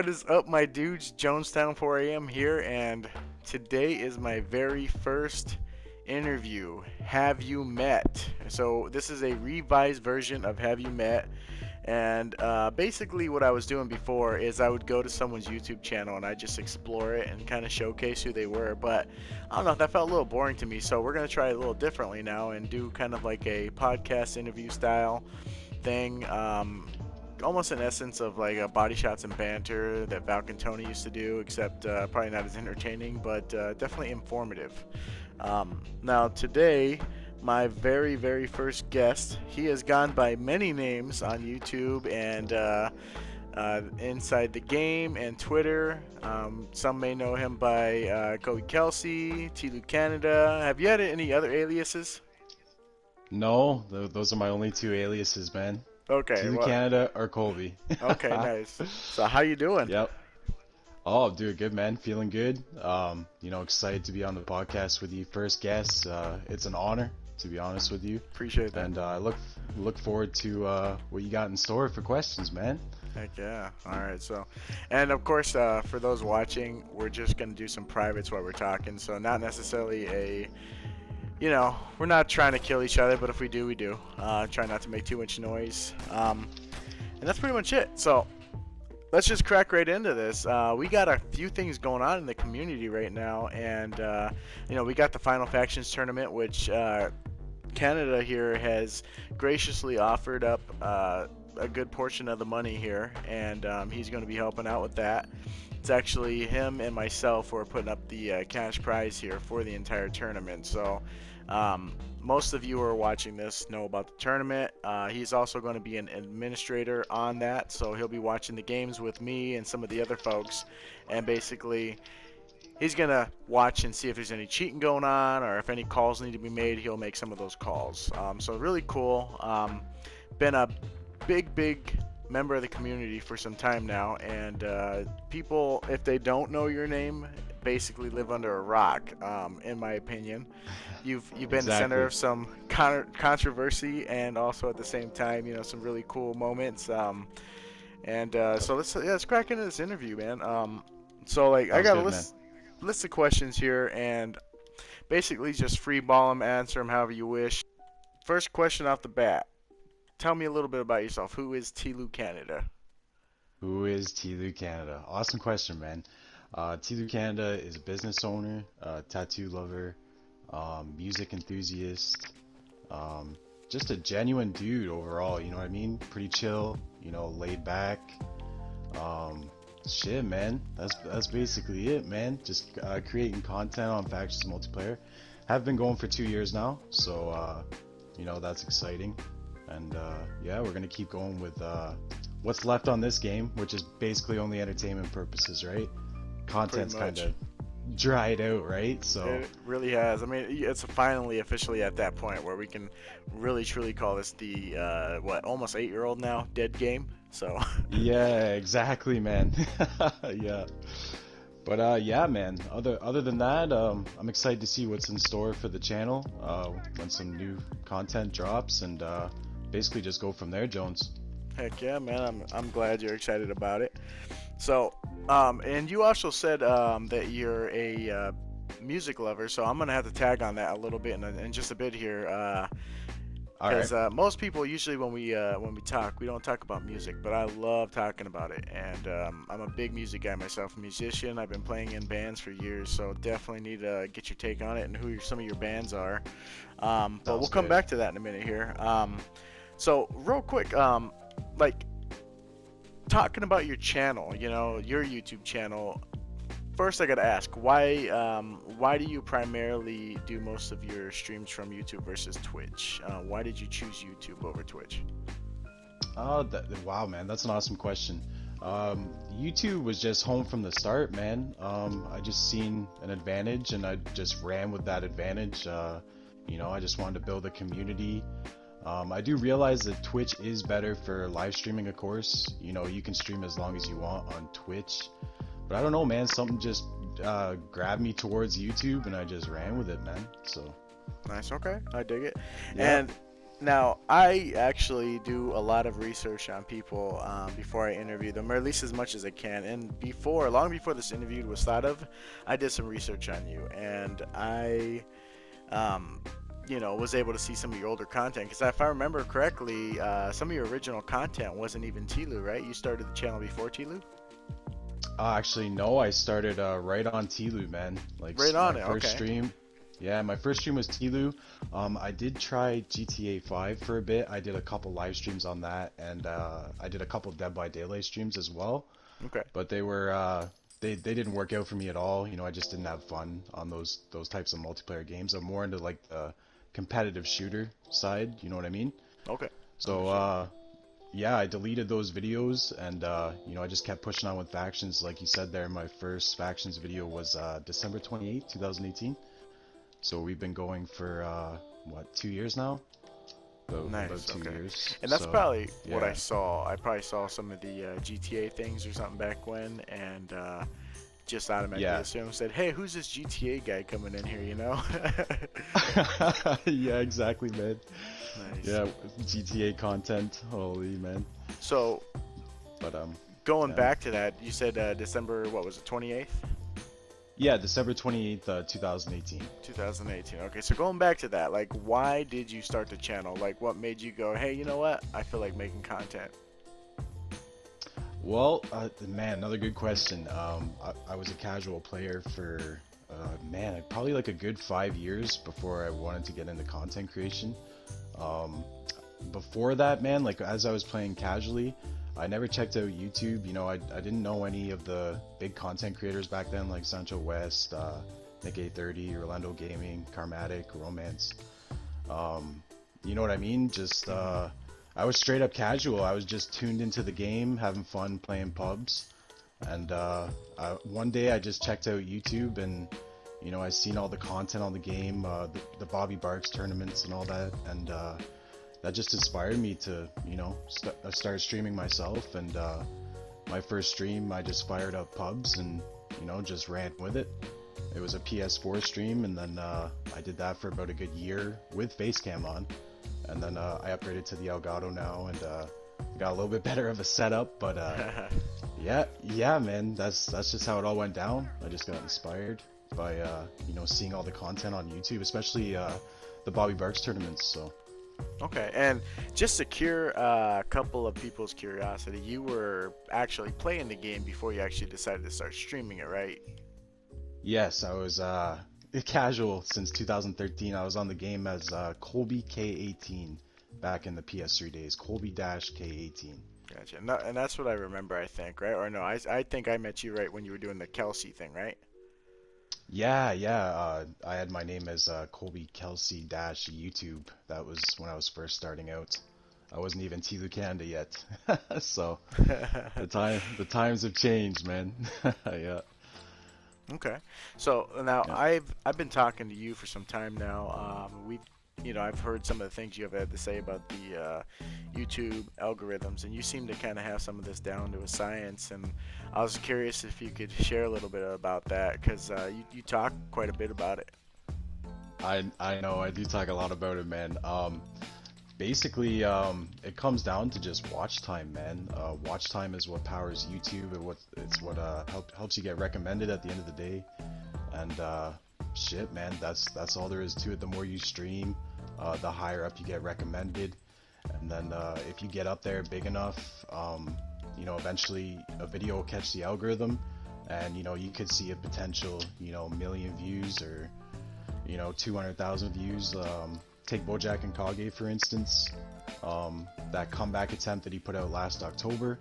What is up, my dudes? Jonestown 4 a.m. here, and today is my very first interview. Have you met? So this is a revised version of Have You Met? And basically, what I was doing before is I would go to someone's YouTube channel and I just explore it and kind of showcase who they were. But I don't know, that felt a little boring to me. So we're gonna try it a little differently now and do kind of like a podcast interview style thing. Almost in essence of like a body shots and banter that Val and Tony used to do, except probably not as entertaining, but definitely informative. Now today, my very first guest, he has gone by many names on YouTube and inside the game and Twitter. Some may know him by Kobe Kelsey, TLOU Canada. Have you had any other aliases? No, those are my only two aliases, man. Okay, TLOU well, Canada or Colby. okay, nice. So how you doing? Yep. Oh, doing good, man. Feeling good. Excited to be on the podcast with you. First guest. It's an honor, to be honest with you. Appreciate that. And I look forward to what you got in store for questions, man. Heck yeah. All right. So, and of course, for those watching, we're just going to do some privates while we're talking. So not necessarily we're not trying to kill each other, but if we do, we do. Try not to make too much noise. And that's pretty much it. So let's just crack right into this. We got a few things going on in the community right now. And, we got the Final Factions tournament, which Canada here has graciously offered up a good portion of the money here. And he's going to be helping out with that. It's actually him and myself who are putting up the cash prize here for the entire tournament. So most of you who are watching this know about the tournament. He's also going to be an administrator on that, so he'll be watching the games with me and some of the other folks. And basically, he's going to watch and see if there's any cheating going on or if any calls need to be made. He'll make some of those calls. So really cool. Been a big member of the community for some time now, and people, if they don't know your name, basically live under a rock, in my opinion. You've been the center of some controversy and also at the same time, some really cool moments. So let's crack into this interview, man. I got a list of questions here, and basically just free ball them, answer them however you wish. First question off the bat. Tell me a little bit about yourself. Who is TLOU Canada? Who is TLOU Canada? Awesome question, man. TLOU Canada is a business owner, tattoo lover, music enthusiast, just a genuine dude overall, you know what I mean? Pretty chill, laid back. Shit, man. That's basically it, man. Just creating content on Factions multiplayer. Have been going for 2 years now, so that's exciting. And we're gonna keep going with what's left on this game, which is basically only entertainment purposes, right? Content's kind of dried out, right? So it really has. I mean, it's finally officially at that point where we can really truly call this the almost 8-year-old now dead game. So yeah, exactly, man. Yeah. But man. Other than that, I'm excited to see what's in store for the channel when some new content drops, and basically just go from there, Jones. Heck yeah, man. I'm glad you're excited about it. So, and you also said that you're a music lover, so I'm gonna have to tag on that a little bit in just a bit here. Because most people usually when we talk, we don't talk about music, but I love talking about it. And I'm a big music guy myself, a musician. I've been playing in bands for years, so definitely need to get your take on it and who some of your bands are. But we'll come back to that in a minute here. So real quick, talking about your channel, your YouTube channel. First, I gotta ask, why do you primarily do most of your streams from YouTube versus Twitch? Why did you choose YouTube over Twitch? Wow, man, that's an awesome question. YouTube was just home from the start, man. I just seen an advantage, and I just ran with that advantage. I just wanted to build a community. I do realize that Twitch is better for live streaming, of course. You can stream as long as you want on Twitch. But I don't know, man. Something just grabbed me towards YouTube, and I just ran with it, man. So nice. Okay, I dig it. Yeah. And Now, I actually do a lot of research on people before I interview them, or at least as much as I can. And long before this interview was thought of, I did some research on you, and I, um, was able to see some of your older content. Because if I remember correctly, some of your original content wasn't even TLOU, right? You started the channel before TLOU? Actually, no, I started right on TLOU, man. Right My on it. first Okay. stream. Yeah, my first stream was TLOU. I did try GTA 5 for a bit. I did a couple live streams on that, and I did a couple Dead by Daylight streams as well. Okay. But they didn't work out for me at all. I just didn't have fun on those types of multiplayer games. I'm more into like the competitive shooter side. You know what I mean? Okay. So Understood. yeah, I deleted those videos and I just kept pushing on with factions. Like you said there, my first factions video was December 28th, 2018. So we've been going for what, 2 years now? About Nice. two Okay. years. And that's So probably what I yeah, saw. I probably saw some of the GTA things or something back when, and just automatically yeah. assumed, said, "Hey, who's this GTA guy coming in here?" You know? Yeah, exactly, man. Nice. Yeah, GTA content. Holy man. So But going yeah. back to that, you said December, what was it, 28th, Yeah, December 28th, 2018. 2018. Okay, so going back to that, like, why did you start the channel? Like, what made you go, "Hey, you know what? I feel like making content." Well, man, another good question. I was a casual player for, man, probably like a good 5 years before I wanted to get into content creation. Um, Before that, man, like as I was playing casually, I never checked out YouTube. I didn't know any of the big content creators back then, like Sancho West, Nick 830, Orlando Gaming, Karmatic, Romance. Um, you know what I mean? Just Hmm. I was straight up casual. I was just tuned into the game, having fun playing pubs. And one day I just checked out YouTube and I seen all the content on the game, the Bobby Barks tournaments and all that, and that just inspired me to start streaming myself. And my first stream, I just fired up pubs and just ran with it. It was a PS4 stream, and then I did that for about a good year with Facecam on, and then I upgraded to the Elgato now, and got a little bit better of a setup. But yeah, yeah, man, that's just how it all went down. I just got inspired by seeing all the content on YouTube, especially the Bobby Barks tournaments. So Okay, and just to cure a couple of people's curiosity, you were actually playing the game before you actually decided to start streaming it, right? yes, I was casual since 2013. I was on the game as Colby K18 back in the PS3 days. Colby-K18. Gotcha. And that's what I remember, I think, right? Or no, I think I met you right when you were doing the Kelsey thing, right? Yeah, yeah. I had my name as Colby Kelsey dash YouTube. That was when I was first starting out. I wasn't even TLOU Canada yet. So the times have changed, man. Yeah, Okay. So now yeah. I've been talking to you for some time now. I've heard some of the things you have had to say about the YouTube algorithms, and you seem to kind of have some of this down to a science. And I was curious if you could share a little bit about that, because you talk quite a bit about it. I know I do talk a lot about it, man. Basically, it comes down to just watch time, man. Watch time is what powers YouTube, and what helps you get recommended at the end of the day. And shit, man, that's all there is to it. The more you stream, the higher up you get recommended. And then if you get up there big enough, eventually a video will catch the algorithm, and you could see a potential, million views or 200,000 views. Take Bojack and Kage for instance. That comeback attempt that he put out last October.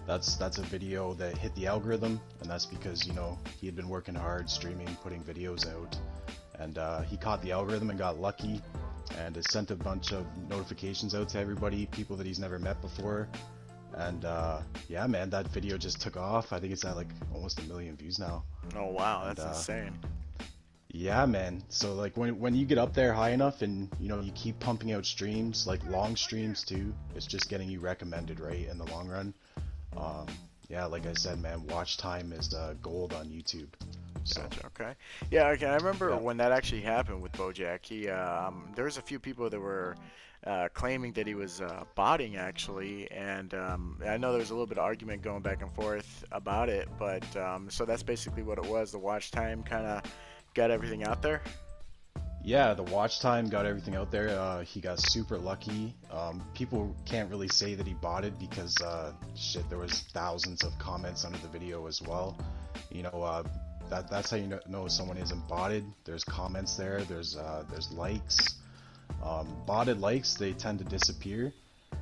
That's a video that hit the algorithm, and that's because he had been working hard, streaming, putting videos out, and he caught the algorithm and got lucky, and it sent a bunch of notifications out to everybody, people that he's never met before, and yeah, man, that video just took off. I think it's at like almost 1 million views now, Oh wow, and that's insane. yeah, man. So like when you get up there high enough and you keep pumping out streams, like long streams too, it's just getting you recommended, right, in the long run. Um, yeah, like I said, man, watch time is gold on YouTube. So Gotcha. Okay. Yeah. Okay. I remember yeah, when that actually happened with BoJack. There was a few people that were claiming that he was botting actually, and I know there was a little bit of argument going back and forth about it, but so that's basically what it was. The watch time kind of got everything out there. Yeah, the watch time got everything out there. He got super lucky. People can't really say that he botted because shit, there was thousands of comments under the video as well. You know, that's how you know someone isn't botted. There's comments there. There's likes. Botted likes, they tend to disappear.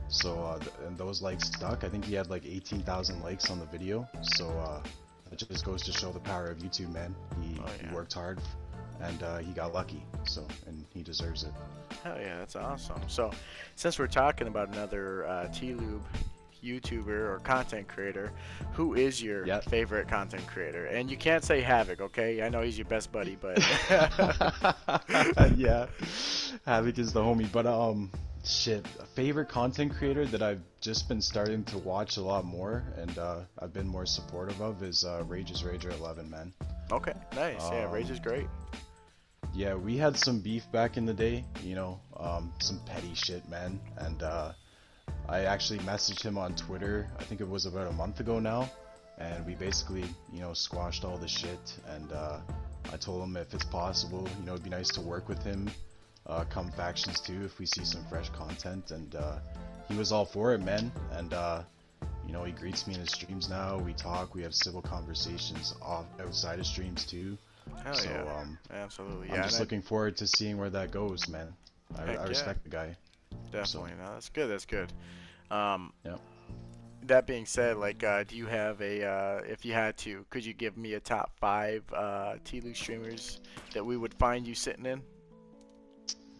So and those likes stuck. I think he had like 18,000 likes on the video. So it just goes to show the power of YouTube, man. Oh, yeah. He worked hard and he got lucky. So and he deserves it. Hell yeah, that's awesome. So, since we're talking about another TLOU YouTuber or content creator, who is your Yep. favorite content creator? And you can't say Havoc, okay? I know he's your best buddy, but Yeah, Havoc is the homie. But shit, a favorite content creator that I've just been starting to watch a lot more, and I've been more supportive of is Rage's Rager 11, man. okay, nice. Yeah, Rage is great. Yeah, we had some beef back in the day, some petty shit, man. And I actually messaged him on Twitter, I think it was about a month ago now, and we basically, squashed all the shit. And I told him if it's possible, it'd be nice to work with him, come Factions 2 if we see some fresh content. And he was all for it, man. And he greets me in his streams now. We talk, we have civil conversations outside of streams too. Hell So, yeah, absolutely. Yeah, I'm just looking forward to seeing where that goes, man. I respect the guy. definitely. No, that's good. That's good. Yep. That being said, like, do you have a, if you had to, could you give me a top 5 TLOU streamers that we would find you sitting in?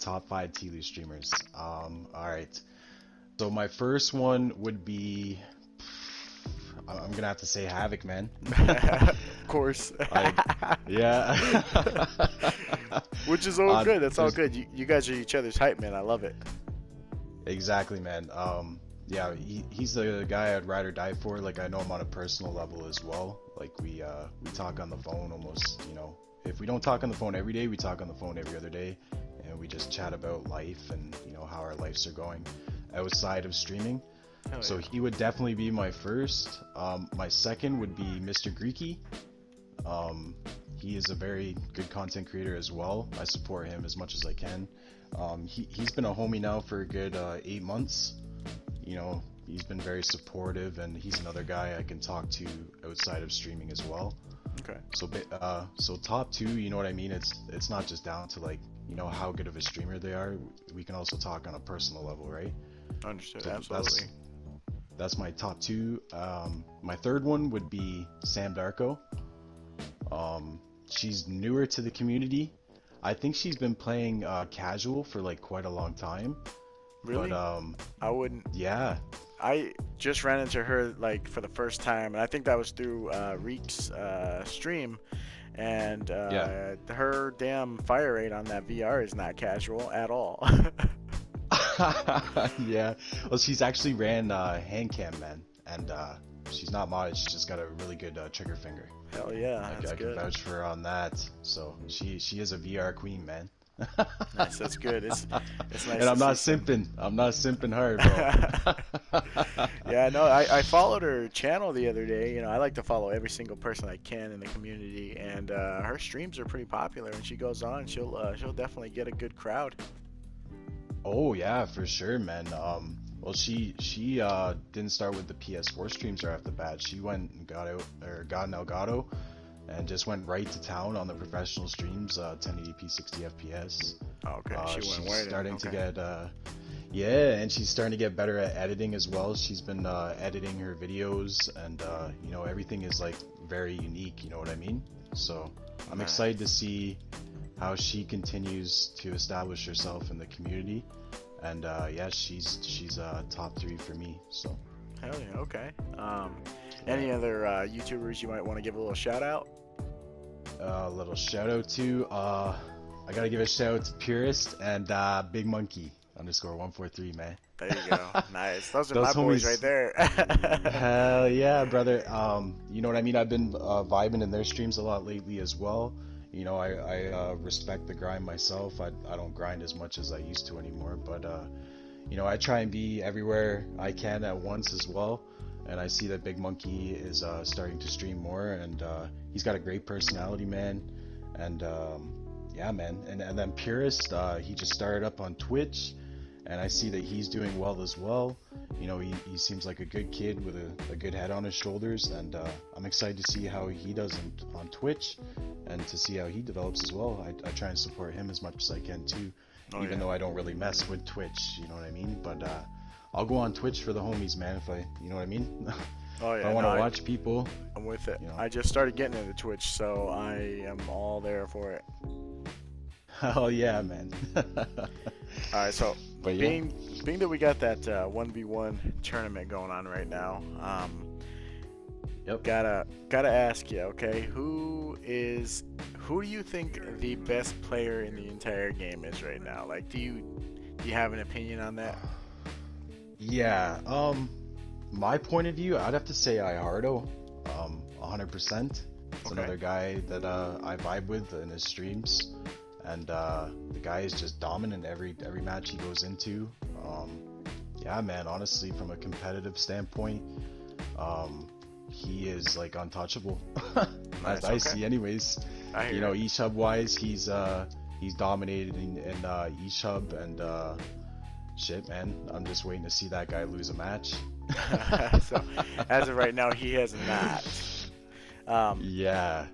Top 5 TLOU streamers. Alright. So my first one would be... I'm gonna have to say Havoc, man. Of course. Yeah. Which is all good. That's all good. You guys are each other's hype, man. I love it. Exactly, man. Yeah, he's the guy I'd ride or die for. Like, I know him on a personal level as well. Like, we talk on the phone almost, if we don't talk on the phone every day, we talk on the phone every other day, and we just chat about life and how our lives are going outside of streaming. So he would definitely be my first. My second would be Mr. Greeky. He is a very good content creator as well. I support him as much as I can. He's been a homie now for a good 8 months. He's been very supportive, and he's another guy I can talk to outside of streaming as well. Okay. So top 2, you know what I mean? It's not just down to like how good of a streamer they are. We can also talk on a personal level, right? Understood. So Absolutely. That's my top 2. My third one would be Sam Darko. She's newer to the community. I think she's been playing casual for like quite a long time. Really? But I wouldn't. yeah. I just ran into her like for the first time, and I think that was through Reek's stream. And Yeah. her damn fire rate on that VR is not casual at all. Yeah. Well, she's actually ran hand cam, man, and she's not modded. She's just got a really good trigger finger. Hell yeah, that's I can good. vouch for her on that. So she is a VR queen, man. Nice, that's good. It's nice. And I'm not simping. I'm not simping hard, bro. Yeah, no, I followed her channel the other day. I like to follow every single person I can in the community, and her streams are pretty popular. When she goes on, she'll definitely get a good crowd. Oh yeah, for sure, man. Well, she didn't start with the PS4 streams right off the bat. She went and got an Elgato, and just went right to town on the professional streams, 1080p 60 FPS. Okay, she went She's right starting in. to Okay. get yeah, and she's starting to get better at editing as well. She's been editing her videos, and everything is like very unique. You know what I mean? So I'm Nice. excited to see how she continues to establish herself in the community. And yeah, she's top 3 for me. So Hell yeah, okay. Any other YouTubers you might want to give a little shout out? a little shout out to I gotta give a shout out to Purist and Big Monkey _143, man. There you go. Nice. Those are Those my boys homies- right there. Hell yeah, brother. You know what I mean? I've been vibing in their streams a lot lately as well. I respect the grind myself. I don't grind as much as I used to anymore, but I try and be everywhere I can at once as well. And I see that Big Monkey is starting to stream more, and he's got a great personality, man. And yeah, man. And then Purist, he just started up on Twitch, and I see that he's doing well as well. He seems like a good kid with a good head on his shoulders, and I'm excited to see how he does on Twitch, and to see how he develops as well. I try and support him as much as I can too, Oh even yeah. though I don't really mess with Twitch, you know what I mean? But I'll go on Twitch for the homies, man, you know what I mean? Oh If I yeah. want No, to watch people, I'm with it. you know. I just started getting into Twitch, so I am all there for it. Hell yeah, man. All right, so But yeah. being that we got that 1v1 tournament going on right now, Yep. gotta ask you, okay, who do you think the best player in the entire game is right now? Like, do you have an opinion on that? Yeah. My point of view, I'd have to say Ihardo. 100%. It's Okay, another guy that I vibe with in his streams, and the guy is just dominant every match he goes into. Yeah, man. Honestly, from a competitive standpoint, he is like untouchable, as nice. I Okay, see, anyways. I hear it. Each hub wise, he's dominated in each hub, and shit, man. I'm just waiting to see that guy lose a match. So, as of right now, he has not. Um, Yeah.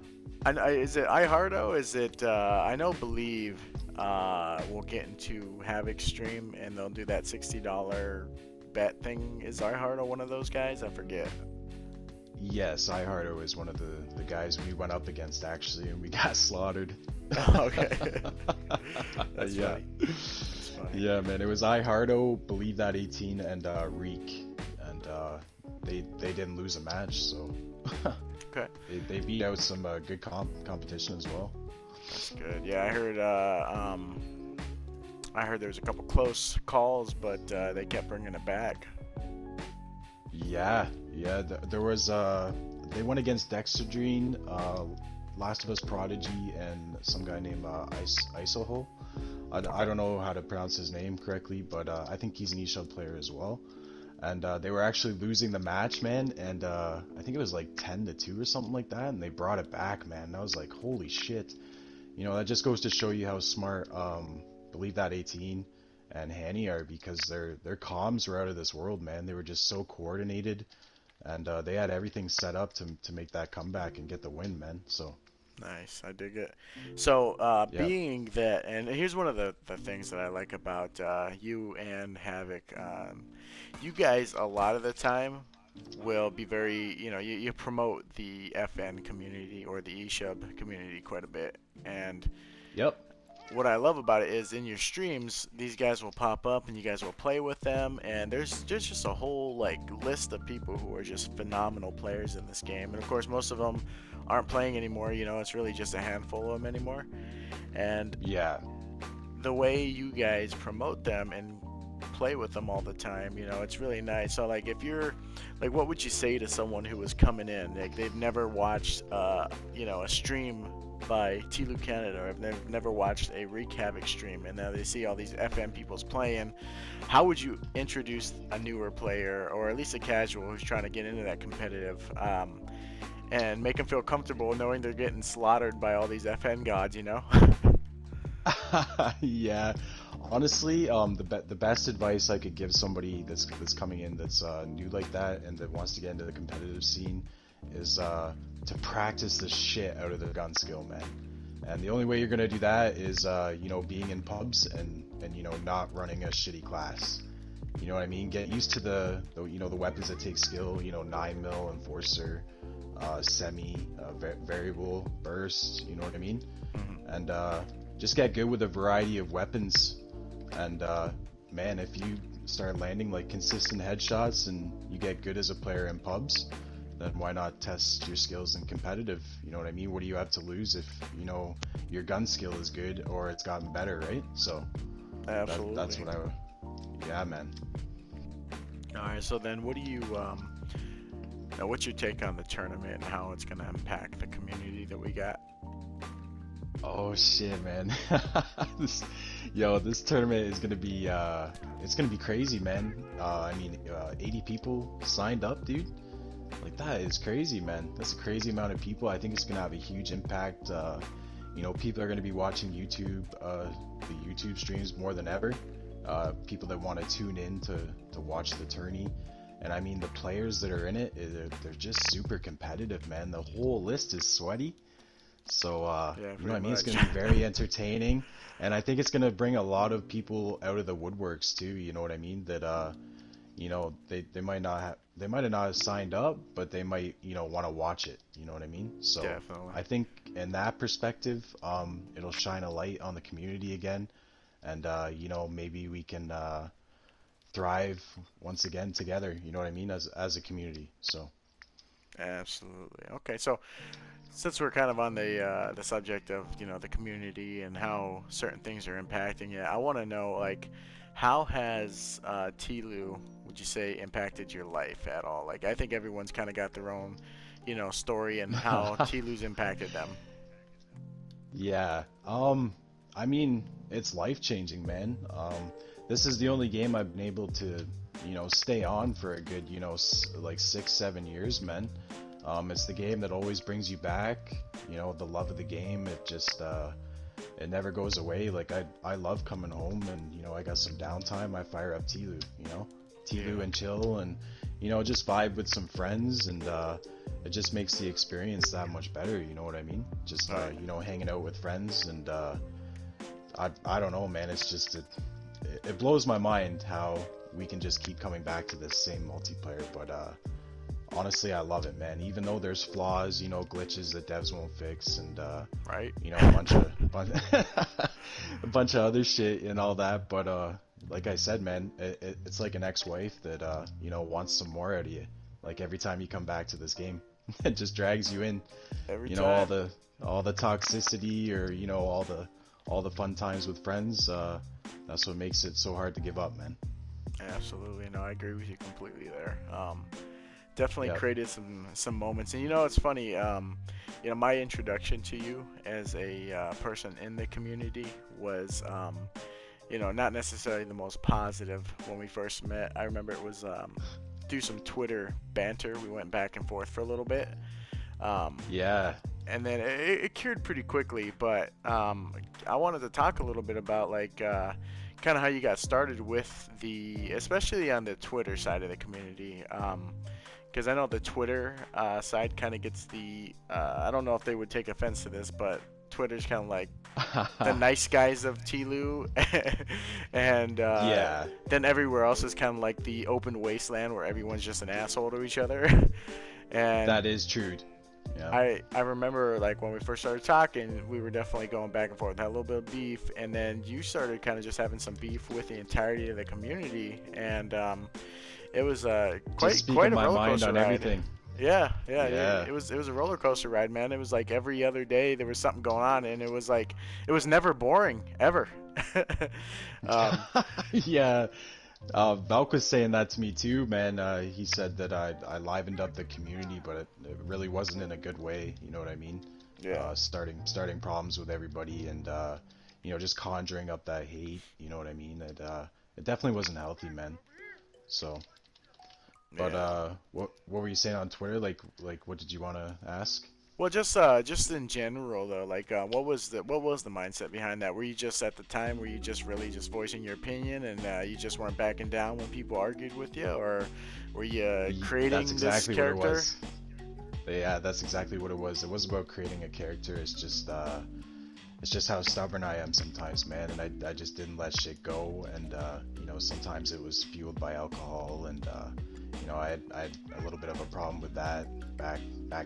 is it iHearto? Is it? I know. Believe. We'll get into Havoc stream, and they'll do that $60 bet thing. Is iHearto one of those guys? I forget. Yes, Ihardo is one of the guys we went up against actually, and we got slaughtered. Okay, that's Yeah. funny. That's funny. Yeah, man. It was Ihardo, Believe That 18, and Reek, and they didn't lose a match, so Okay, they beat out some good competition as well. that's good. Yeah, I heard there was a couple close calls, but they kept bringing it back. Yeah, yeah. There was they went against Dextradrine, Last of Us Prodigy, and some guy named Isoho. I don't know how to pronounce his name correctly, but I think he's an eShell player as well. And they were actually losing the match, man. And I think it was like 10-2 or something like that, and they brought it back, man. And I was like, holy shit. That just goes to show you how smart Believe That 18 and Hanny are, because their comms were out of this world, man. They were just so coordinated, and they had everything set up to make that comeback and get the win, man. So Nice, I dig it. So, yeah. being that, and here's one of the things that I like about you and Havoc. You guys, a lot of the time, will be very, you promote the FN community or the eShub community quite a bit. And Yep. what I love about it is in your streams, these guys will pop up and you guys will play with them, and there's just a whole like list of people who are just phenomenal players in this game. And of course, most of them aren't playing anymore. It's really just a handful of them anymore. And Yeah. the way you guys promote them and play with them all the time, it's really nice. So like, if you're like, what would you say to someone who was coming in, like they've never watched a stream by TLOU Canada, or have never watched a Wreak Havoc stream, and now they see all these FM people's playing? How would you introduce a newer player, or at least a casual who's trying to get into that competitive, and make them feel comfortable knowing they're getting slaughtered by all these FN gods? Yeah. Honestly, the best advice I could give somebody that's coming in, that's new like that and that wants to get into the competitive scene, is to practice the shit out of their gun skill, man. And the only way you're gonna do that is being in pubs and not running a shitty class. You know what I mean? Get used to the weapons that take skill. 9mm, enforcer, semi, variable, burst. You know what I mean? Mhm. And just get good with a variety of weapons. And man, if you start landing like consistent headshots and you get good as a player in pubs, then why not test your skills in competitive? You know what I mean? What do you have to lose if your gun skill is good or it's gotten better, right? So that's Absolutely. what I would. Yeah, man. All right. So then, what do you now, what's your take on the tournament and how it's going to impact the community that we got? Oh shit, man. This, this tournament is gonna be it's gonna be crazy, man. 80 people signed up, dude. Like that is crazy, man. That's a crazy amount of people. I think it's gonna have a huge impact. People are gonna be watching the YouTube streams more than ever. People that want to tune in to watch the tourney. And I mean, the players that are in it, they're just super competitive, man. The whole list is sweaty. So, Yeah, you know what pretty I mean? It's much. going to be very entertaining. And I think it's going to bring a lot of people out of the woodworks too. You know what I mean? That, they might not have, they might have not signed up, but they might, want to watch it. You know what I mean? So Definitely. I think in that perspective, it'll shine a light on the community again. And, maybe we can, thrive once again together. You know what I mean? As a community. So, Absolutely. Okay, so since we're kind of on the subject of the community and how certain things are impacting it, I want to know like how has TLOU, would you say, impacted your life at all? Like I think everyone's kind of got their own story and how TLOU's impacted them. yeah. I mean, it's life changing, man. This is the only game I've been able to, stay on for a good, like 6, 7 years, man. It's the game that always brings you back. The love of the game. It never goes away. Like I love coming home and I got some downtime. I fire up TLOU, TLOU Yeah. and chill and just vibe with some friends and it just makes the experience that much better. You know what I mean? Just All right. hanging out with friends and I don't know, man. It's just it blows my mind how we can just keep coming back to this same multiplayer. But honestly, I love it, man. Even though there's flaws, glitches that devs won't fix, and Right. a a bunch of other shit and all that. But like I said, man, it's like an ex-wife that wants some more out of you. Like every time you come back to this game, it just drags you in. Every All time. the toxicity or all the fun times with friends. That's what makes it so hard to give up, man. Absolutely. No, I agree with you completely there. Definitely Yep. created some moments. And it's funny. My introduction to you as a person in the community was, not necessarily the most positive when we first met. I remember it was through some Twitter banter. We went back and forth for a little bit. Um, Yeah. and then it cured pretty quickly. But I wanted to talk a little bit about like kind of how you got started with especially on the Twitter side of the community. Because I know the Twitter side kind of gets I don't know if they would take offense to this, but Twitter's kind of like the nice guys of TLOU, and Yeah. then everywhere else is kind of like the open wasteland where everyone's just an asshole to each other. And That is true. Yeah. I remember like when we first started talking, we were definitely going back and forth, had a little bit of beef, and then you started kind of just having some beef with the entirety of the community, and it was Just quite speaking a my roller mind coaster on ride. everything. Yeah, yeah, Yeah. it was a roller coaster ride, man. It was like every other day there was something going on, and it was like it was never boring ever. um, Yeah. Valk was saying that to me too, man. He said that I livened up the community, but it really wasn't in a good way. You know what I mean? yeah, Starting problems with everybody and just conjuring up that hate. You know what I mean? It definitely wasn't healthy, man. So, but yeah. what were you saying on Twitter? Like what did you want to ask? Well, just in general though, like what was the mindset behind that? Were you just at the time were you just really just voicing your opinion and you just weren't backing down when people argued with you, or were you That's creating this exactly what it character? was. Yeah, that's exactly what it was. It was about creating a character. It's just how stubborn I am sometimes, man, and I just didn't let shit go, and sometimes it was fueled by alcohol, and I had a little bit of a problem with that back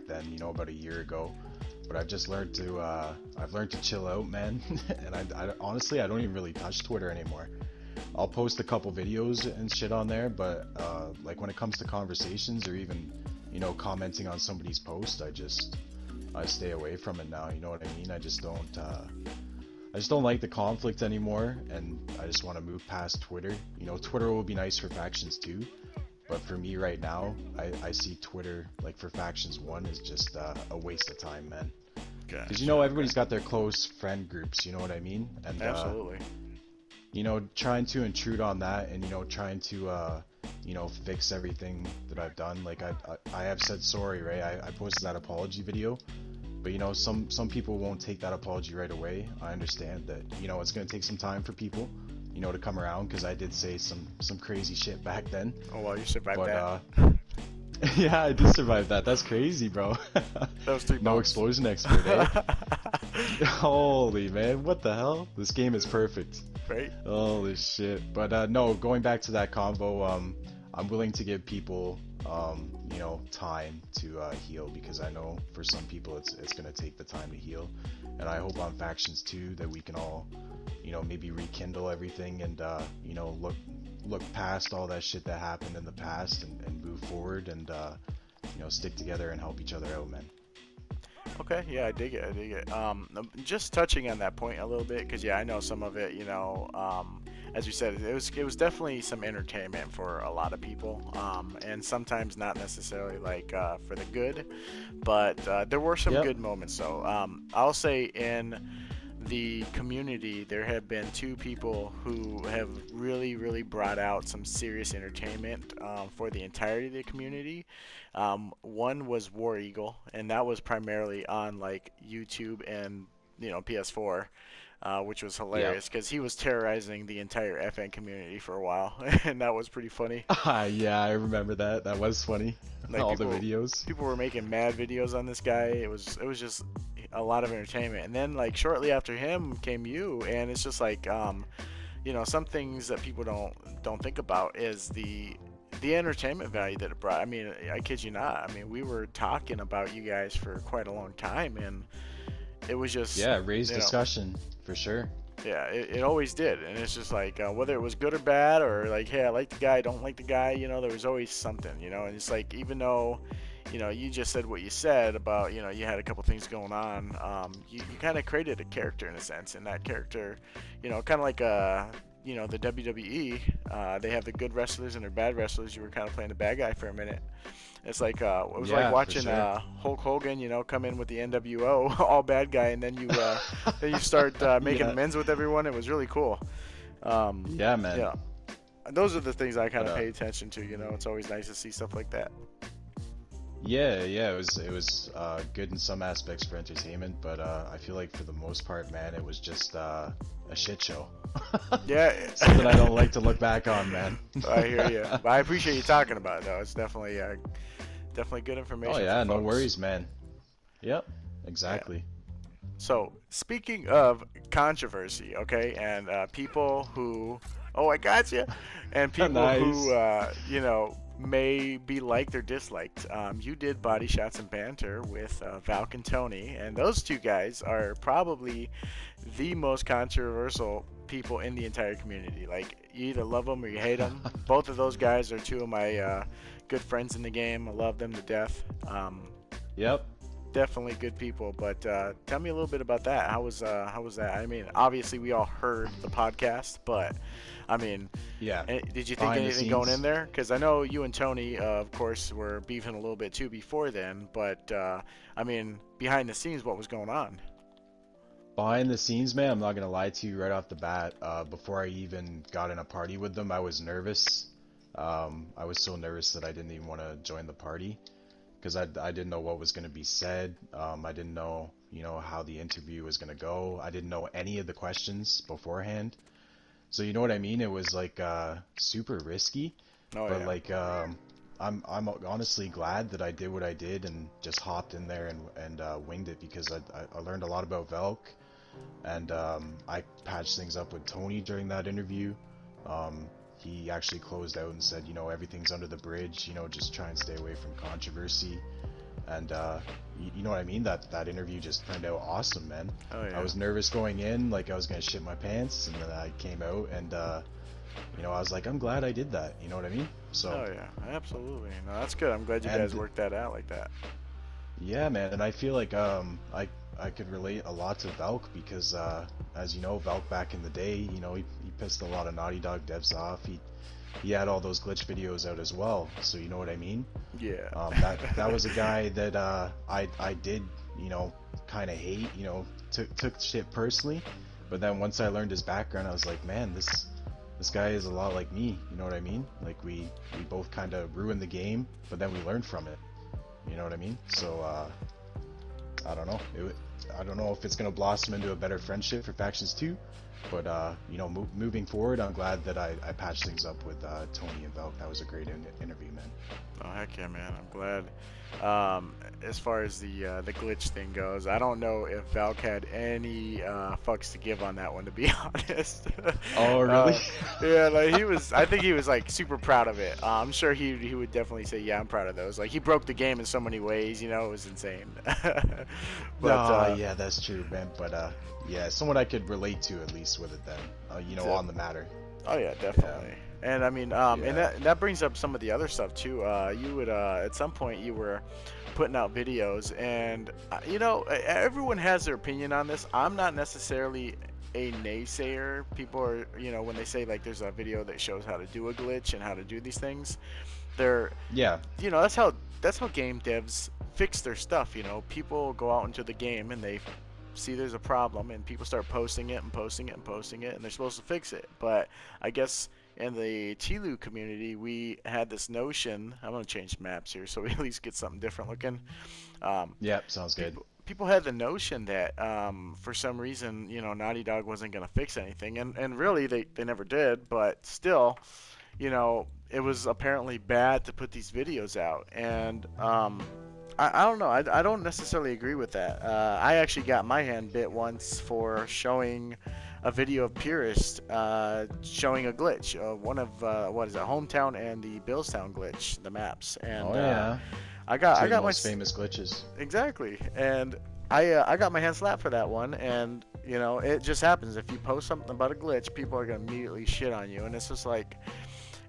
then, about a year ago, but I've learned to chill out, man, and I honestly I don't even really touch Twitter anymore. I'll post a couple videos and shit on there, but like when it comes to conversations or even commenting on somebody's post, I stay away from it now. You know what I mean? I just don't like the conflict anymore, and I just want to move past Twitter. Twitter will be nice for factions too, but for me right now, I see Twitter like for factions one is just a waste of time, man. Because Gotcha. Okay. everybody's got their close friend groups, you know what I mean? And Absolutely. trying to intrude on that, and trying to fix everything that I've done. Like I have said sorry, right? I posted that apology video, but some people won't take that apology right away. I understand that it's gonna take some time for people to come around, because I did say some crazy shit back then. Oh well, you survived But that. yeah, I did survive that. That's crazy, bro. That was 3 No months. explosion expert, eh? Holy man, what the hell? This game is perfect. Right? Holy shit. But no, going back to that convo, I'm willing to give people time to heal, because I know for some people it's gonna take the time to heal. And I hope on factions too that we can all, maybe rekindle everything, and look past all that shit that happened in the past, and move forward, and stick together and help each other out, man. Okay, yeah, I dig it. I dig it. Just touching on that point a little bit, because yeah, I know some of it. As you said, it was definitely some entertainment for a lot of people, and sometimes not necessarily like for the good, but there were some Yep. good moments. So I'll say in the community, there have been two people who have really, really brought out some serious entertainment for the entirety of the community. One was War Eagle, and that was primarily on like YouTube and PS4, which was Yep. hilarious because he was terrorizing the entire FN community for a while, and that was pretty funny. Yeah, I remember that. That was funny. Like All the people videos. people were making mad videos on this guy. It was just a lot of entertainment. And then like shortly after him came you, and it's just like some things that people don't think about is the entertainment value that it brought. I mean, I kid you not. I mean, we were talking about you guys for quite a long time, and it was just Yeah, raised you know discussion for sure. yeah, it always did. And it's just like whether it was good or bad, or like, hey, I like the guy, don't like the guy, there was always something. And it's like, even though you just said what you said about, you had a couple things going on, you kind of created a character in a sense, and that character, kind of like the WWE, they have the good wrestlers and their bad wrestlers. You were kind of playing the bad guy for a minute. It's like it was like Yeah, for watching sure. Hulk Hogan, come in with the NWO, all bad guy, and then you start making Yeah. amends with everyone. It was really cool. Yeah, man. Yeah, those are the things I kind But of pay attention to. It's always nice to see stuff like that. yeah, it was good in some aspects for entertainment, but I feel like for the most part, man, it was just a shit show. Yeah, Something I don't like to look back on, man. I hear you. But I appreciate you talking about it, though. It's definitely good Oh information yeah, for no folks. worries, man. Yep, Yeah. exactly. So, speaking of controversy, okay, and people who, oh, I got you, and people who, Nice. may be liked or disliked. You did Body Shots and Banter with Valk and Tony, and those two guys are probably the most controversial people in the entire community. Like, you either love them or you hate them. Both of those guys are two of my good friends in the game. I love them to death. Yep. Definitely good people, but tell me a little bit about that. How was that? I mean, obviously we all heard the podcast, but I mean, Yeah. did you think Behind the anything going in scenes. there? Because I know you and Tony, of course, were beefing a little bit too before then, but I mean, behind the scenes, what was going on? Behind the scenes, man, I'm not gonna lie to you right off the bat. Before I even got in a party with them, I was nervous. I was so nervous that I didn't even want to join the party, because I didn't know what was going to be said. I didn't know, how the interview was going to go. I didn't know any of the questions beforehand. So you know what I mean? It was like super risky, Oh but yeah. like I'm honestly glad that I did what I did and just hopped in there and winged it, because I learned a lot about Velk, and I patched things up with Tony during that interview. He actually closed out and said, everything's under the bridge, just try and stay away from controversy. And you know what I mean? That interview just turned out awesome, man. Oh I yeah. was nervous going in, like I was gonna shit my pants, and then I came out, and I was like, I'm glad I did that. You know what I mean? So, Oh yeah. Absolutely. No, that's good. I'm glad you guys and worked that out like that. yeah, man, and I feel like I could relate a lot to Valk, because as you know, Valk back in the day, he pissed a lot of Naughty Dog devs off. He had all those glitch videos out as well, so you know what I mean. Yeah. That was a guy that I did kind of hate, took shit personally. But then once I learned his background, I was like, man, this guy is a lot like me. You know what I mean? Like we both kind of ruined the game, but then we learned from it. You know what I mean? So I don't know. I don't know if it's gonna blossom into a better friendship for factions 2, but moving forward, I'm glad that I patched things up with Tony and Velk. That was a great interview, man. Oh heck yeah, man! I'm glad. As far as the glitch thing goes, I don't know if Valk had any fucks to give on that one, to be honest. Oh, really? Yeah, like he was. I think he was like super proud of it. I'm sure he would definitely say, yeah, I'm proud of those. Like he broke the game in so many ways, you know, it was insane. But Yeah, that's true, man. But yeah, someone I could relate to at least with it then. On the matter. oh yeah, definitely. And I mean, and Yeah. that brings up some of the other stuff too. You would at some point you were putting out videos, and everyone has their opinion on this. I'm not necessarily a naysayer. People are, when they say like there's a video that shows how to do a glitch and how to do these things, they're, Yeah. that's how game devs fix their stuff. People go out into the game and they see there's a problem, and people start posting it and posting it and posting it, and they're supposed to fix it. But I guess in the TLOU community, we had this notion. I'm gonna change maps here so we at least get something different looking. Yep, sounds good. People had the notion that for some reason, Naughty Dog wasn't gonna fix anything, and really they never did. But still, it was apparently bad to put these videos out, and I don't know. I don't necessarily agree with that. I actually got my hand bit once for showing a video of Purist showing a glitch. One of what is it, Hometown and the Billstown glitch, the maps. And Oh yeah. I Two of the got my most famous glitches. exactly, and I got my hand slapped for that one. And it just happens if you post something about a glitch, people are gonna immediately shit on you, and it's just like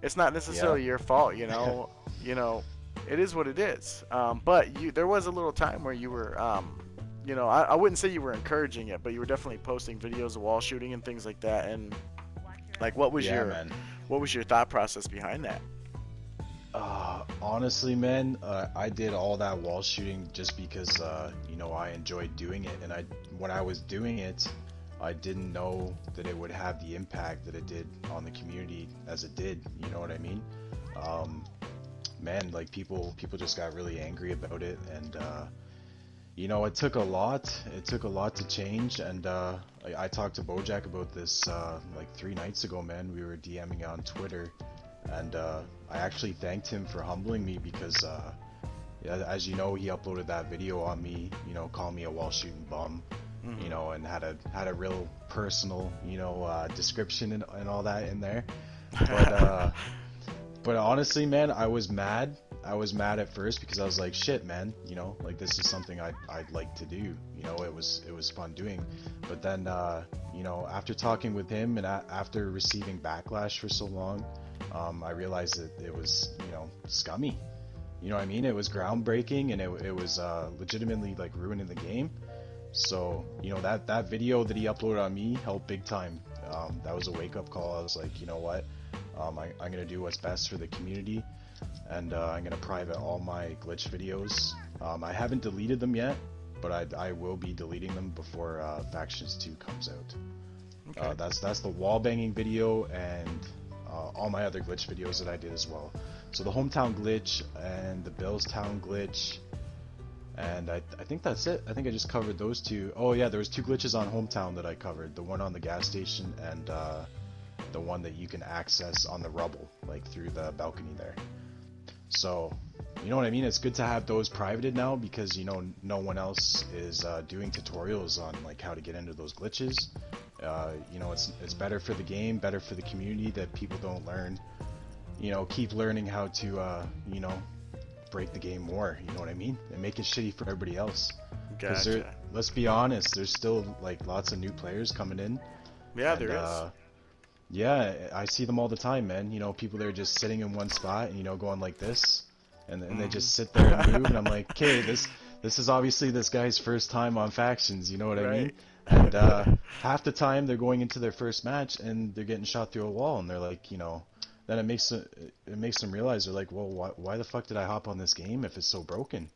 it's not Yeah. necessarily your fault. It is what it is. But there was a little time where you were, I wouldn't say you were encouraging it, but you were definitely posting videos of wall shooting and things like that. And like, Yeah, man. what was your thought process behind that? Honestly, man, I did all that wall shooting just because, I enjoyed doing it, and when I was doing it, I didn't know that it would have the impact that it did on the community as it did. You know what I mean? Man, like people just got really angry about it, and it took a lot. It took a lot to change, and I talked to Bojack about this like 3 nights ago, man. We were DMing on Twitter, and I actually thanked him for humbling me because, yeah, as you know, he uploaded that video on me, calling me a wall shooting bum, and had a real personal, description and all that in there. But but honestly, man, I was mad. I was mad at first because I was like, shit, man, like this is something I'd like to do. It was fun doing. But then, after talking with him and after receiving backlash for so long, I realized that it was, scummy. You know what I mean? It was groundbreaking, and it was legitimately like ruining the game. So, that video that he uploaded on me helped big time. That was a wake-up call. I was like, you know what? I'm going to do what's best for the community, and I'm going to private all my glitch videos. I haven't deleted them yet, but I will be deleting them before Factions 2 comes out. Okay. That's the wall banging video, and all my other glitch videos that I did as well. So the hometown glitch and the Billstown glitch, and I think that's it. I think I just covered those two. Oh yeah, there was 2 glitches on hometown that I covered. The one on the gas station, and the one that you can access on the rubble, like through the balcony there. So, you know what I mean? It's good to have those privated now because, no one else is doing tutorials on like how to get into those glitches. It's better for the game, better for the community that people don't learn. Keep learning how to, break the game more, you know what I mean? And make it shitty for everybody else. Because Gotcha. let's be honest, there's still like lots of new players coming in. Yeah, And there is. yeah, I see them all the time, man. People that are just sitting in one spot and going like this, and they just sit there and move, and I'm like, okay, this is obviously this guy's first time on factions, you know what I mean? Right. And half the time they're going into their first match and they're getting shot through a wall, and they're like, then it makes them realize they're like, well, why the fuck did I hop on this game if it's so broken?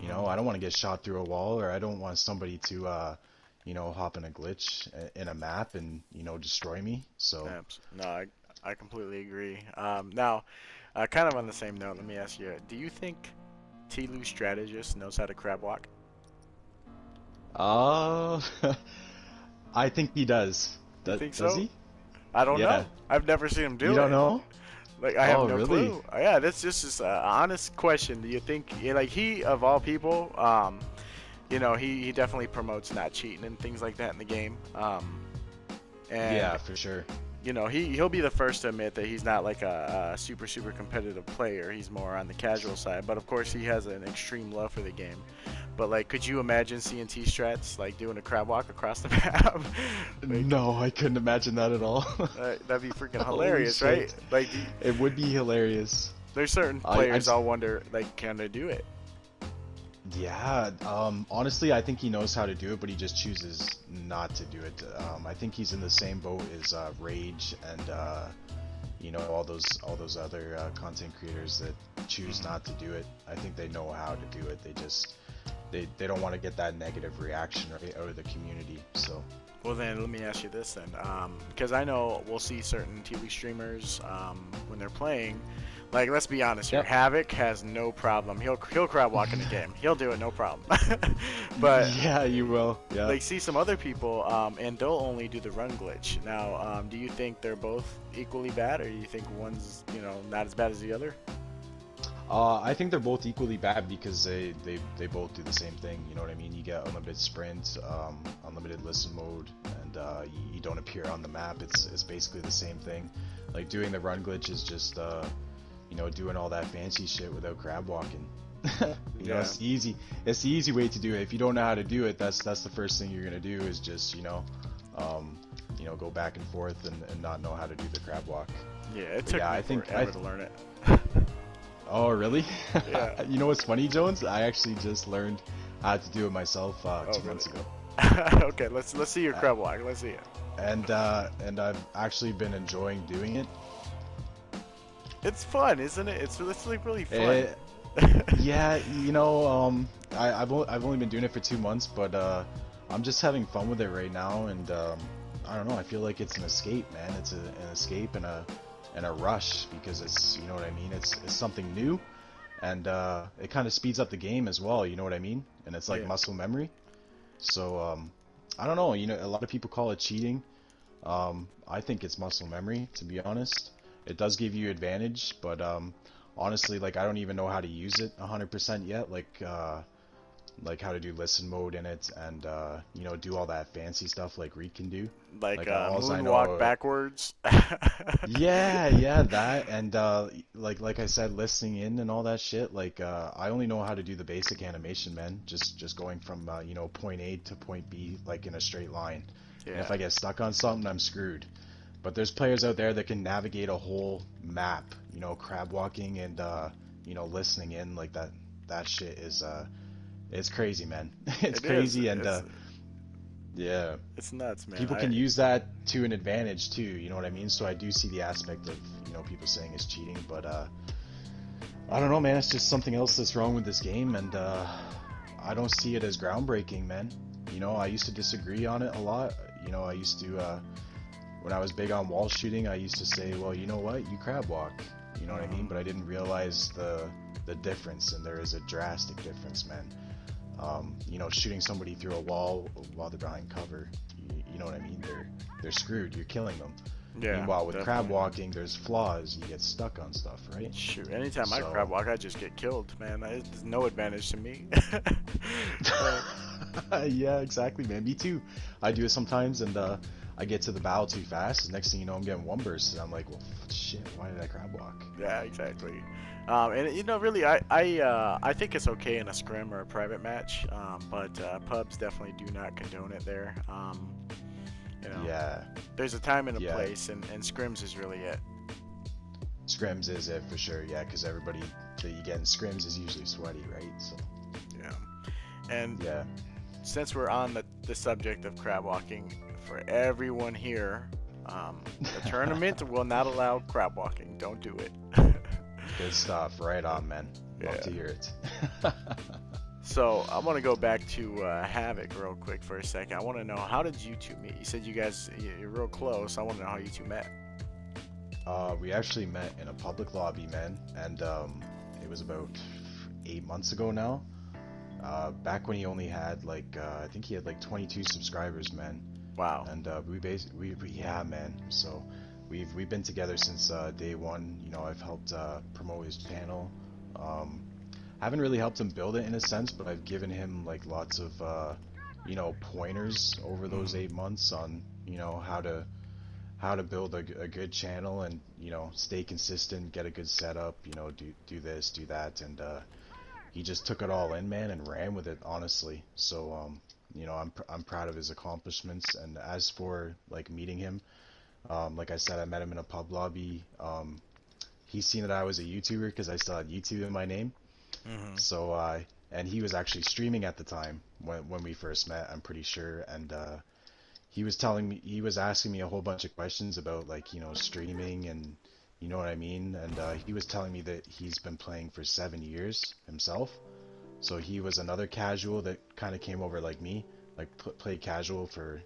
You Hmm. know, I don't want to get shot through a wall, or I don't want somebody to hop in a glitch in a map and destroy me. So, No, I completely agree. Now, kind of on the same note, let me ask you: do you think TLOU strategist knows how to crab walk? uh, I think he does. You think Does so? he? I don't Yeah. know. I've never seen him You do don't it. know? Like I have Oh, no really? clue. Yeah, that's just an honest question. Do you think, yeah, like he of all people, he definitely promotes not cheating and things like that in the game. And Yeah, for sure. he'll be the first to admit that he's not like a super competitive player. He's more on the casual side. But of course, he has an extreme love for the game. But like, could you imagine seeing T Strats like doing a crab walk across the map? Like, No, I couldn't imagine that at all. that'd be freaking Holy hilarious, right? shit. Like, It would be hilarious. there's certain I players I'll wonder like, can they do it? Yeah, honestly, I think he knows how to do it, but he just chooses not to do it. I think he's in the same boat as Rage and all those other content creators that choose Hmm. not to do it. I think they know how to do it. They don't want to get that negative reaction out of the community. So Well then, let me ask you this then, because I know we'll see certain TV streamers when they're playing. Like, let's be honest here, yep. Havoc has no problem. He'll crab walk in the game. He'll do it, no problem. But Yeah, you will. Yeah. like, see some other people, and they'll only do the run glitch. Now, do you think they're both equally bad, or do you think one's not as bad as the other? I think they're both equally bad because they both do the same thing. You know what I mean? You get unlimited sprint, unlimited listen mode, and you don't appear on the map. It's basically the same thing. Like doing the run glitch is just doing all that fancy shit without crab walking. Yeah. It's the easy way to do it. If you don't know how to do it, that's the first thing you're gonna do is just go back and forth and not know how to do the crab walk. Yeah, it But took yeah, me I think forever to learn it. Oh, really? Yeah. You know what's funny, Jones? I actually just learned how to do it myself Oh, 2 months really? ago, Okay, let's see your Uh, crab walk. Let's see it. and I've actually been enjoying doing it. It's fun, isn't it? It's like really fun. Eh, yeah, I've only been doing it for 2 months, but I'm just having fun with it right now, and I don't know. I feel like it's an escape, man. It's an escape and a rush because it's you know what I mean. It's something new, and it kind of speeds up the game as well. You know what I mean? And it's like Yeah. muscle memory. So I don't know. A lot of people call it cheating. I think it's muscle memory, to be honest. It does give you advantage, but honestly, like I don't even know how to use it 100% yet. Like how to do listen mode in it, and do all that fancy stuff like Reed can do. Like Like all I moonwalk know, backwards. yeah, that, and like I said, listening in and all that shit. Like I only know how to do the basic animation, man. Just going from point A to point B like in a straight line. And if Yeah. I get stuck on something, I'm screwed. But there's players out there that can navigate a whole map, crab walking and listening in like that. That shit is it's crazy, man. It's It is. crazy, and yeah, It's nuts, man. people can use that to an advantage too. You know what I mean? So I do see the aspect of people saying it's cheating, but I don't know, man. It's just something else that's wrong with this game, and I don't see it as groundbreaking, man. I used to disagree on it a lot. I used to when I was big on wall shooting, I used to say, well, you know what, you crab walk. You know what I mean? But I didn't realize the difference, and there is a drastic difference, man. Shooting somebody through a wall while they're behind cover, you know what I mean? They're screwed. You're killing them. Yeah, Meanwhile, with crab definitely. walking, the's flaws. You get stuck on stuff, right? Shoot, anytime I crab So, walk, I just get killed, man. There's no advantage to me. yeah, exactly, man. Me too. I do it sometimes, and I get to the bow too fast. Next thing you know, I'm getting one burst, and I'm like, well, shit, why did I crab walk? Yeah, exactly. And really, I think it's okay in a scrim or a private match, but pubs definitely do not condone it there. You know, Yeah, there's a time and a yeah. place, and scrims is really it. Scrims is it for sure, yeah, because everybody that you get in scrims is usually sweaty, right? So, Yeah. And yeah. since we're on the subject of crab walking, for everyone here, The tournament will not allow crab walking. Don't do it. Good stuff. Right on, man. Love Yeah. to hear it. So I'm gonna go back to Havoc real quick for a second. I want to know, how did you two meet? You said you guys you're real close. I want to know how you two met. We actually met in a public lobby, man, and it was about 8 months ago now. Back when he only had like I think he had like 22 subscribers, man. Wow. And yeah, man. So we've been together since day one. You know, I've helped promote his channel. Um, haven't really helped him build it in a sense, but I've given him like lots of you know, pointers over those Mhm. 8 months on, you know, how to build a good channel and, you know, stay consistent, get a good setup, you know, do this, do that, and he just took it all in, man, and ran with it, honestly. So you know, I'm proud of his accomplishments. And as for like meeting him, like I said, I met him in a pub lobby. He's seen that I was a YouTuber because I still had YouTube in my name. Mhm. So and he was actually streaming at the time when we first met, I'm pretty sure. And he was asking me a whole bunch of questions about, like, you know, streaming and, you know what I mean. And he was telling me that he's been playing for 7 years himself. So he was another casual that kind of came over like me, like played casual for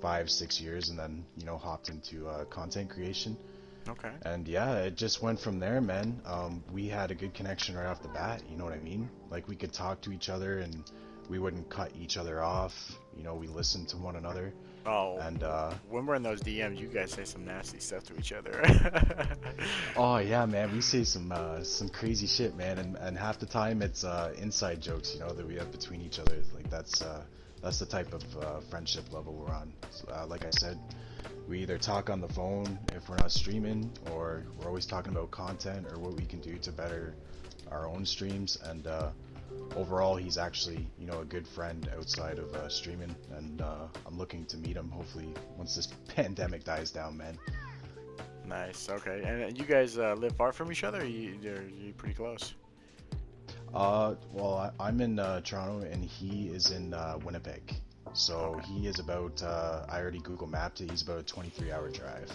5, 6 years, and then, you know, hopped into content creation. Okay. And yeah, it just went from there, man. We had a good connection right off the bat, you know what I mean? Like, we could talk to each other and we wouldn't cut each other off. You know, we listened to one another. Oh, And when we're in those DMs, you guys say some nasty stuff to each other. oh yeah, man, we say some crazy shit, man, and half the time it's inside jokes, you know, that we have between each other. Like, that's the type of friendship level we're on. So, like I said, we either talk on the phone if we're not streaming, or we're always talking about content or what we can do to better our own streams. And overall, he's actually, you know, a good friend outside of streaming. And I'm looking to meet him hopefully once this pandemic dies down, man. Nice. Okay. And you guys live far from each other? Or you pretty close? Well, I'm in Toronto and he is in Winnipeg. So Okay. he is about, I already Google mapped it, he's about a 23-hour drive.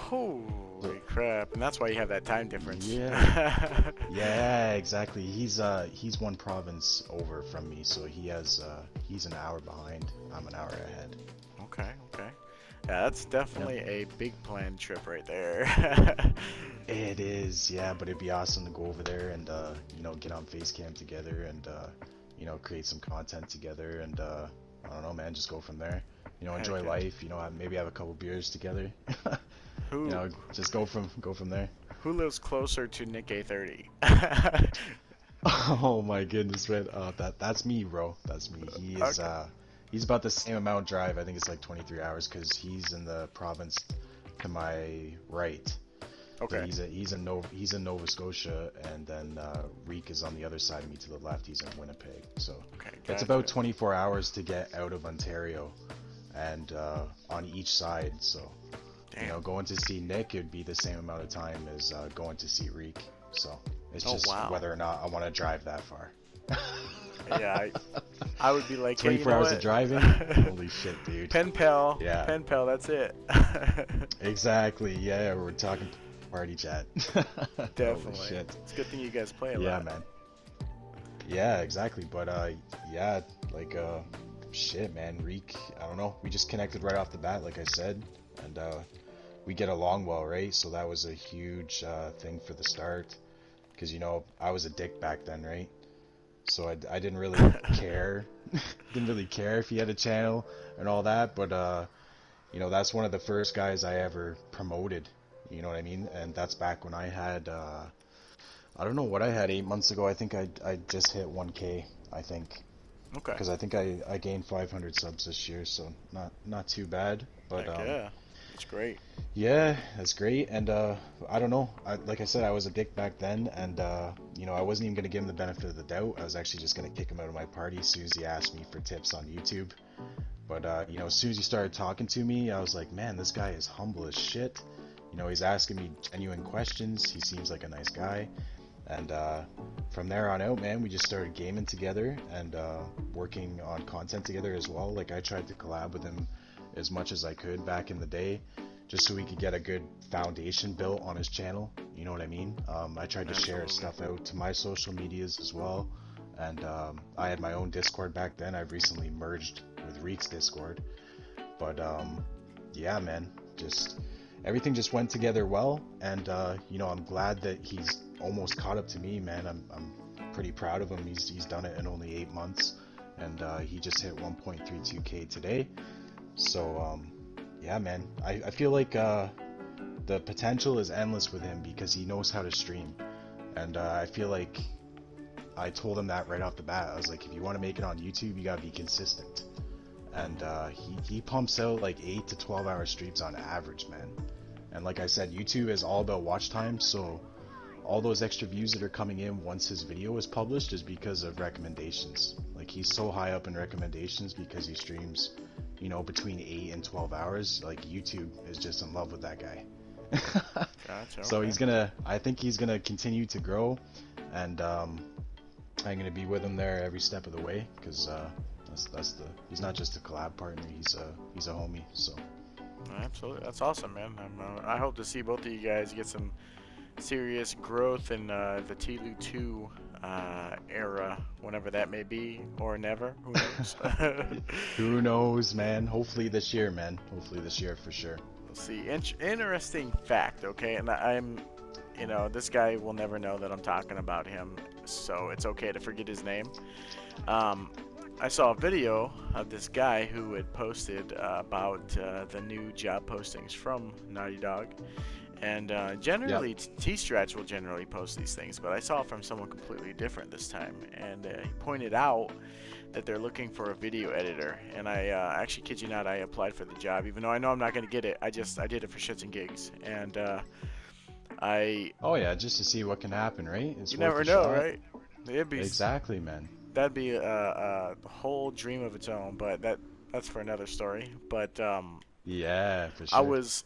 So, Holy crap! And that's why you have that time difference. yeah, yeah, exactly. He's one province over from me, so he's an hour behind. I'm an hour ahead. Okay. Okay. Yeah, that's Yep. definitely a big planned trip right there. It is, yeah, but it'd be awesome to go over there and you know, get on Facecam together and you know, create some content together and I don't know, man, just go from there. You know, Heck enjoy yeah. life. You know, maybe have a couple beers together. You Who know, just go from there. who lives closer to Nick A30? Oh my goodness, man. That's me, bro. That's me. Okay. He's about the same amount drive. I think it's like 23 hours because he's in the province to my right. So Okay. he's in Nova Scotia, and then Reek is on the other side of me to the left. He's in Winnipeg. So Okay. it's Gotcha. about 24 hours to get out of Ontario, and on each side. So, you Damn. know, going to see Nick, it'd be the same amount of time as going to see Reek. So it's Oh just wow. whether or not I want to drive that far. Yeah, I would be like, hey, you 24 know hours of what? driving? Holy shit, dude. Yeah, Pen pal, that's it. exactly. Yeah, we're talking party chat. Holy Definitely. shit. It's a good thing you guys play a Yeah, lot. man. Yeah, exactly. But yeah, like shit, man. Reek, I don't know. We just connected right off the bat, like I said, and we get along well, right? So that was a huge thing for the start, because, you know, I was a dick back then, right? So I didn't really care, didn't really care if he had a channel and all that. But you know, that's one of the first guys I ever promoted. You know what I mean? And that's back when I had I don't know what I had 8 months ago. I think I just hit 1K. I think, Okay. because I think I gained 500 subs this year, so not too bad. But Heck yeah. That's great. yeah, that's great. And I don't know. Like I said, I was a dick back then, and you know, I wasn't even gonna give him the benefit of the doubt. I was actually just gonna kick him out of my party as soon as he asked me for tips on YouTube. But you know, as soon as he started talking to me, I was like, man, this guy is humble as shit. You know, he's asking me genuine questions. He seems like a nice guy. And from there on out, man, we just started gaming together and working on content together as well. Like, I tried to collab with him as much as I could back in the day, just so we could get a good foundation built on his channel. You know what I mean? I tried to share his Absolutely. stuff out to my social medias as well, and I had my own Discord back then. I've recently merged with Reek's Discord, but yeah, man, just everything just went together well, and I'm glad that he's almost caught up to me, man. I'm pretty proud of him. He's done it in only 8 months, and he just hit 1.32K today. So yeah, man, I feel like the potential is endless with him because he knows how to stream, and I feel like I told him that right off the bat. I was like, if you want to make it on YouTube, you gotta be consistent. And he pumps out like 8 to 12 hour streams on average, man. And like I said, YouTube is all about watch time, so all those extra views that are coming in once his video is published is because of recommendations. Like he's so high up in recommendations because he streams, between 8 and 12 hours. Like YouTube is just in love with that guy. Gotcha. So Okay. I think he's gonna continue to grow, and I'm gonna be with him there every step of the way because he's not just a collab partner, he's a homie. So Absolutely. That's awesome, man. I hope to see both of you guys get some serious growth in the TLOU 2 era, whenever that may be, or never. Who knows? who knows, man? Hopefully this year, man. Hopefully this year for sure. We'll see. Interesting fact, okay? And this guy will never know that I'm talking about him, so it's okay to forget his name. Um, I saw a video of this guy who had posted about the new job postings from Naughty Dog. And Yep. generally, T-Stretch will generally post these things, but I saw it from someone completely different this time. And he pointed out that they're looking for a video editor. And I actually kid you not, I applied for the job, even though I know I'm not going to get it. I did it for shits and gigs. And I, Oh yeah, just to see what can happen, right? It's you worth never a know, shot. right? It'd be Exactly, man. That'd be a whole dream of its own, but that's for another story. But Yeah, for I sure. was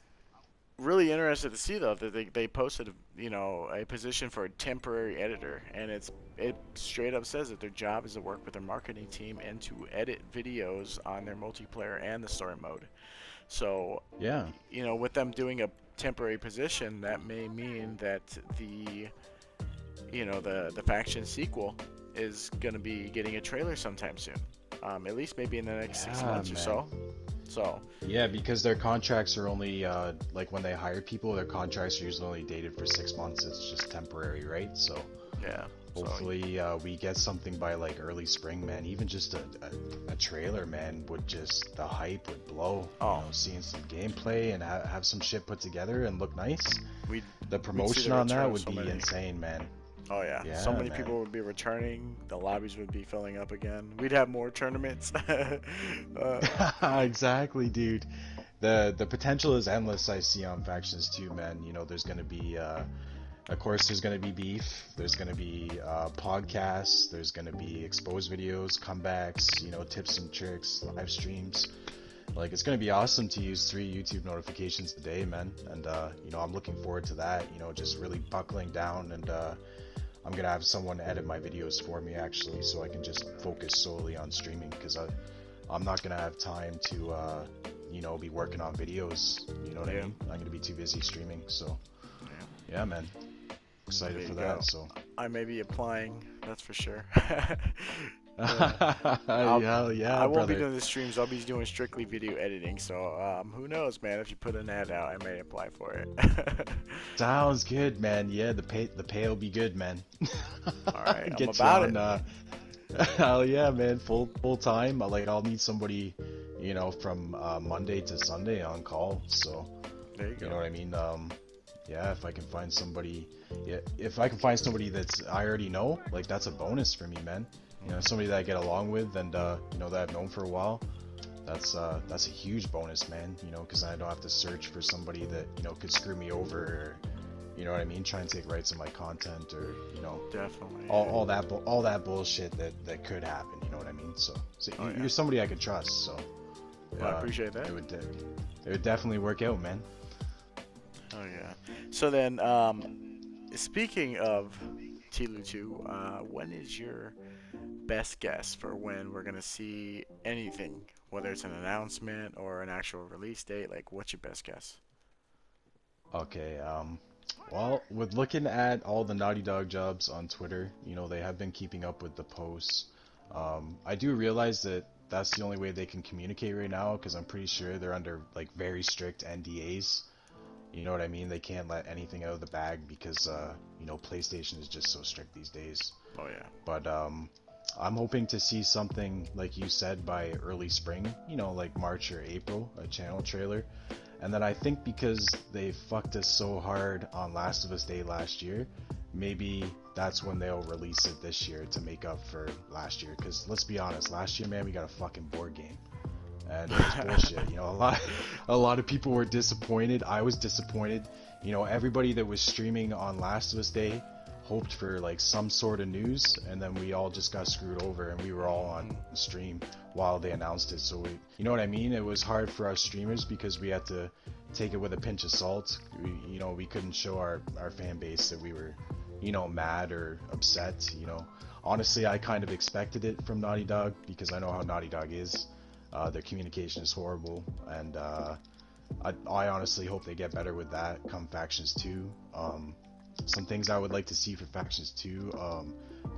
really interested to see though that they posted a position for a temporary editor, and it straight up says that their job is to work with their marketing team and to edit videos on their multiplayer and the story mode. So Yeah. with them doing a temporary position, that may mean that the faction sequel is gonna be getting a trailer sometime soon. At least maybe in the next six Yeah, months or man. so. So Yeah, because their contracts are only like when they hire people, their contracts are usually only dated for 6 months. It's just temporary, right? So yeah. So hopefully we get something by like early spring, man. Even just a trailer, man, would just the hype would blow. oh, Seeing some gameplay and have some shit put together and look nice. we'd The we'd see promotion the on return that of would so be many. insane, man. Oh yeah, so Yeah, many man. people would be returning. The lobbies would be filling up again. We'd have more tournaments. Exactly, dude. The potential is endless. I see on factions too, man. There's gonna be of course there's gonna be beef. There's gonna be podcasts. There's gonna be exposed videos, comebacks. Tips and tricks, live streams. Like it's gonna be awesome to use 3 YouTube notifications a day, man. And I'm looking forward to that. Just really buckling down, and I'm gonna have someone edit my videos for me actually, so I can just focus solely on streaming because I'm not gonna have time to be working on videos. You know what I Yeah, mean? I'm gonna be too busy streaming. So yeah. yeah, man, There excited you for go. that. So I may be applying. That's for sure. Uh, I'll hell I yeah, won't be brother. doing the streams. I'll be doing strictly video editing. So who knows, man? If you put an ad out, I may apply for it. Sounds good, man. Yeah, the pay will be good, man. All right, I'm Get you about it. on. Hell yeah, man. Full time. Like I'll need somebody, from Monday to Sunday on call. So There you you know go. what I mean. Yeah, if I can find somebody, yeah, if I can find somebody that's I already know, like that's a bonus for me, man. Somebody that I get along with and that I've known for a while. That's a huge bonus, man. Because I don't have to search for somebody that could screw me over, or you know what I mean, try and take rights on my content, or Definitely. all that bullshit that could happen. You know what I mean? So Oh yeah. you're somebody I could trust. So Well, I appreciate that. it would definitely work out, man. Oh yeah. So then, speaking of TLOU 2, when is your best guess for when we're gonna see anything, whether it's an announcement or an actual release date? Like, what's your best guess? Okay, well, with looking at all the Naughty Dog jobs on Twitter, they have been keeping up with the posts. I do realize that that's the only way they can communicate right now, because I'm pretty sure they're under like very strict NDAs. You know what I mean? They can't let anything out of the bag because, PlayStation is just so strict these days. Oh yeah. But I'm hoping to see something like you said by early spring, like March or April, a channel trailer. And then I think because they fucked us so hard on Last of Us Day last year, maybe that's when they'll release it this year to make up for last year. Because let's be honest, last year, man, we got a fucking board game, and it was bullshit. A lot of people were disappointed. I was disappointed. Everybody that was streaming on Last of Us Day hoped for like some sort of news, and then we all just got screwed over, and we were all on stream while they announced it. So you know what I mean? It was hard for us streamers because we had to take it with a pinch of salt. We couldn't show our fan base that we were, mad or upset. Honestly, I kind of expected it from Naughty Dog because I know how Naughty Dog is. Their communication is horrible, and I honestly hope they get better with that come Factions 2. Some things I would like to see for Factions 2.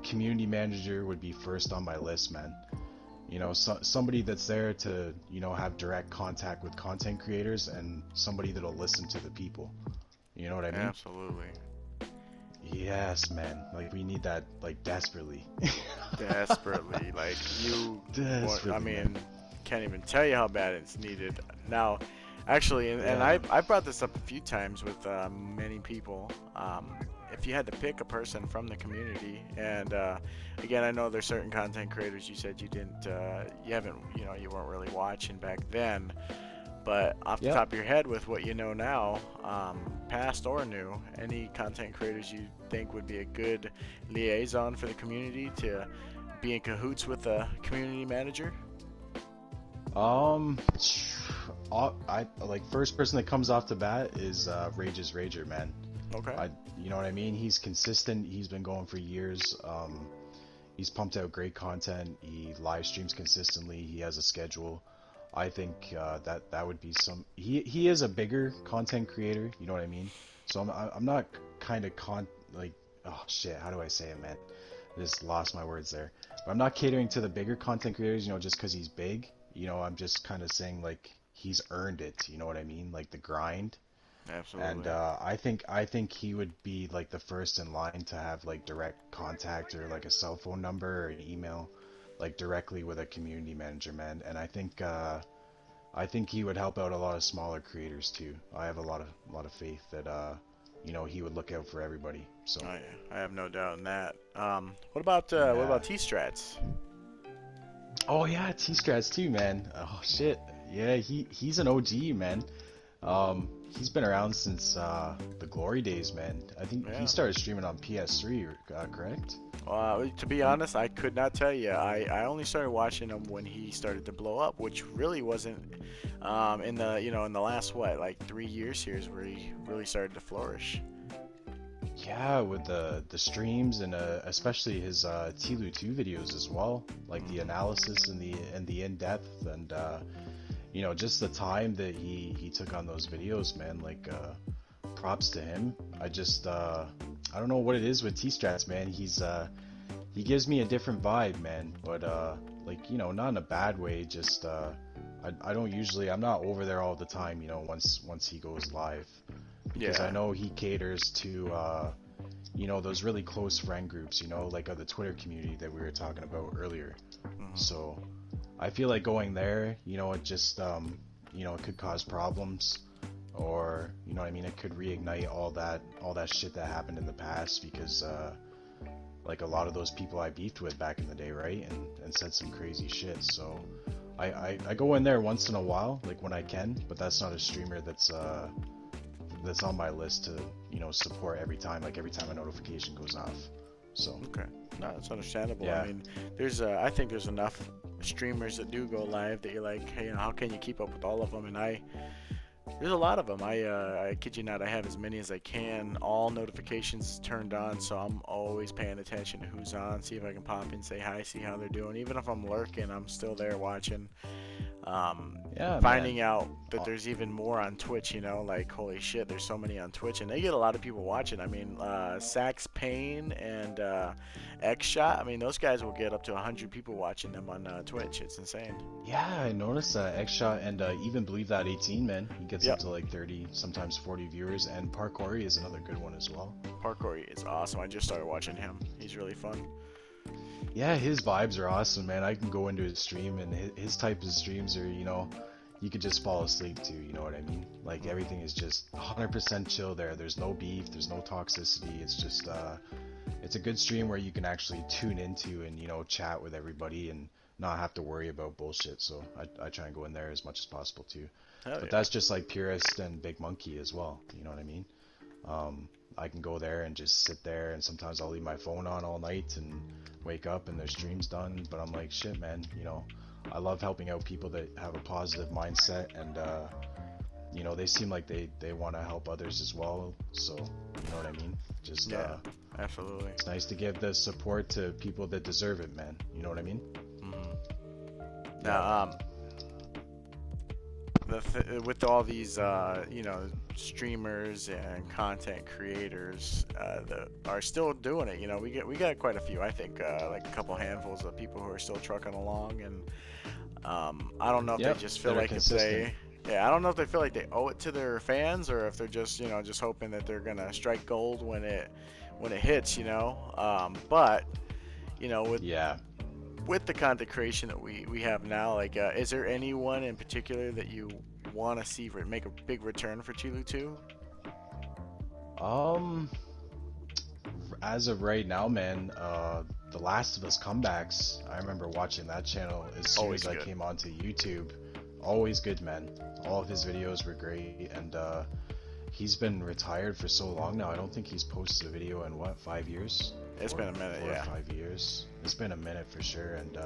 Community manager would be first on my list, man. Somebody that's there to, have direct contact with content creators, and somebody that'll listen to the people. You know what I mean? Absolutely. Yes, man. Like, we need that, like, desperately. Desperately. Like, Desperately, I mean, man. can't even tell you how bad it's needed. Now, actually, and Yeah. I brought this up a few times with many people. If you had to pick a person from the community, and again, I know there's certain content creators you said you haven't, you weren't really watching back then, but off the Yep. top of your head with what you know now, past or new, any content creators you think would be a good liaison for the community to be in cahoots with a community manager? Um, I like first person that comes off the bat is Rage's Rager, man. Okay. You know what I mean? He's consistent. He's been going for years. He's pumped out great content. He live streams consistently. He has a schedule. I think that would be some. He is a bigger content creator. You know what I mean? So I'm not kind of like, oh shit. How do I say it, man? I just lost my words there. But I'm not catering to the bigger content creators. Just because he's big. I'm just kind of saying like he's earned it. You know what I mean? Like the grind. And Absolutely. I think he would be like the first in line to have like direct contact or like a cell phone number or an email, like directly with a community manager, man. And I think he would help out a lot of smaller creators too. I have a lot of faith that he would look out for everybody. So I have no doubt in that. What yeah. about T-Strats? Oh yeah, T-Strats too, man. Oh shit. Yeah, he's an OG, man. He's been around since the glory days, man. I think he Yeah. started streaming on PS3, correct? To be honest, I could not tell you. I only started watching him when he started to blow up, which really wasn't in the last what, like 3 years here is where he really started to flourish. Yeah, with the streams and especially his TLOU 2 videos as well, like the analysis and the in-depth and just the time that he took on those videos, man. Like props to him. I don't know what it is with T-Strats, man. He gives me a different vibe, man. But like not in a bad way. Just I don't usually, I'm not over there all the time. Once he goes live, because I Yeah. know he caters to those really close friend groups. Like of the Twitter community that we were talking about earlier. Hmm. So I feel like going there, it just it could cause problems, or what I mean, it could reignite all that shit that happened in the past, because like a lot of those people I beefed with back in the day, right? And said some crazy shit. So I go in there once in a while, like when I can, but that's not a streamer that's on my list to support every time, like every time a notification goes off. So Okay. No, it's understandable. yeah. I mean, I think there's enough streamers that do go live that you're like, hey, how can you keep up with all of them? And there's a lot of them. I kid you not, I have as many as I can. All notifications turned on, so I'm always paying attention to who's on. See if I can pop in, say hi, see how they're doing. Even if I'm lurking, I'm still there watching. Yeah, man. Finding out that Uh, there's even more on Twitch, like holy shit, there's so many on Twitch, and they get a lot of people watching. I mean, Sax Payne and X Shot. I mean, those guys will get up to 100 people watching them on Twitch. It's insane. yeah, I noticed that X-Shot and even Believe That 18, man. He gets up Yep, to like 30, sometimes 40 viewers, and Parkour is another good one as well. Parkour is awesome. I just started watching him. He's really fun. Yeah, his vibes are awesome, man. I can go into his stream, and his type of streams are, you could just fall asleep to, you know what I mean? Like, everything is just 100% chill there. There's no beef, there's no toxicity. It's just, it's a good stream where you can actually tune into and, chat with everybody and not have to worry about bullshit. So I try and go in there as much as possible too. Hell But yeah. that's just like Purist and Big Monkey as well, you know what I mean? I can go there and just sit there, and sometimes I'll leave my phone on all night and wake up and their stream's done. But I'm like, shit, man, I love helping out people that have a positive mindset, and they seem like they want to help others as well. So, you know what I mean? Just Yeah, absolutely. it's nice to give the support to people that deserve it, man. You know what I mean? Yeah, Now, man. with all these streamers and content creators that are still doing it, we got quite a few. I think like a couple handfuls of people who are still trucking along, and I don't know if they Yep, just feel that are like if consistent. they yeah, I don't know if they feel like they owe it to their fans, or if they're just just hoping that they're gonna strike gold when it hits, but with Yeah. the content creation that we have now, like, is there anyone in particular that you want to see make a big return for Chile 2? Um, as of right now, man, The Last of Us comebacks. I remember watching that channel as soon Always as I good. came onto YouTube. Always good, man. All of his videos were great, and he's been retired for so long now. I don't think he's posted a video in what, 5 years? It's been a minute, Four or yeah. 5 years. It's been a minute for sure, and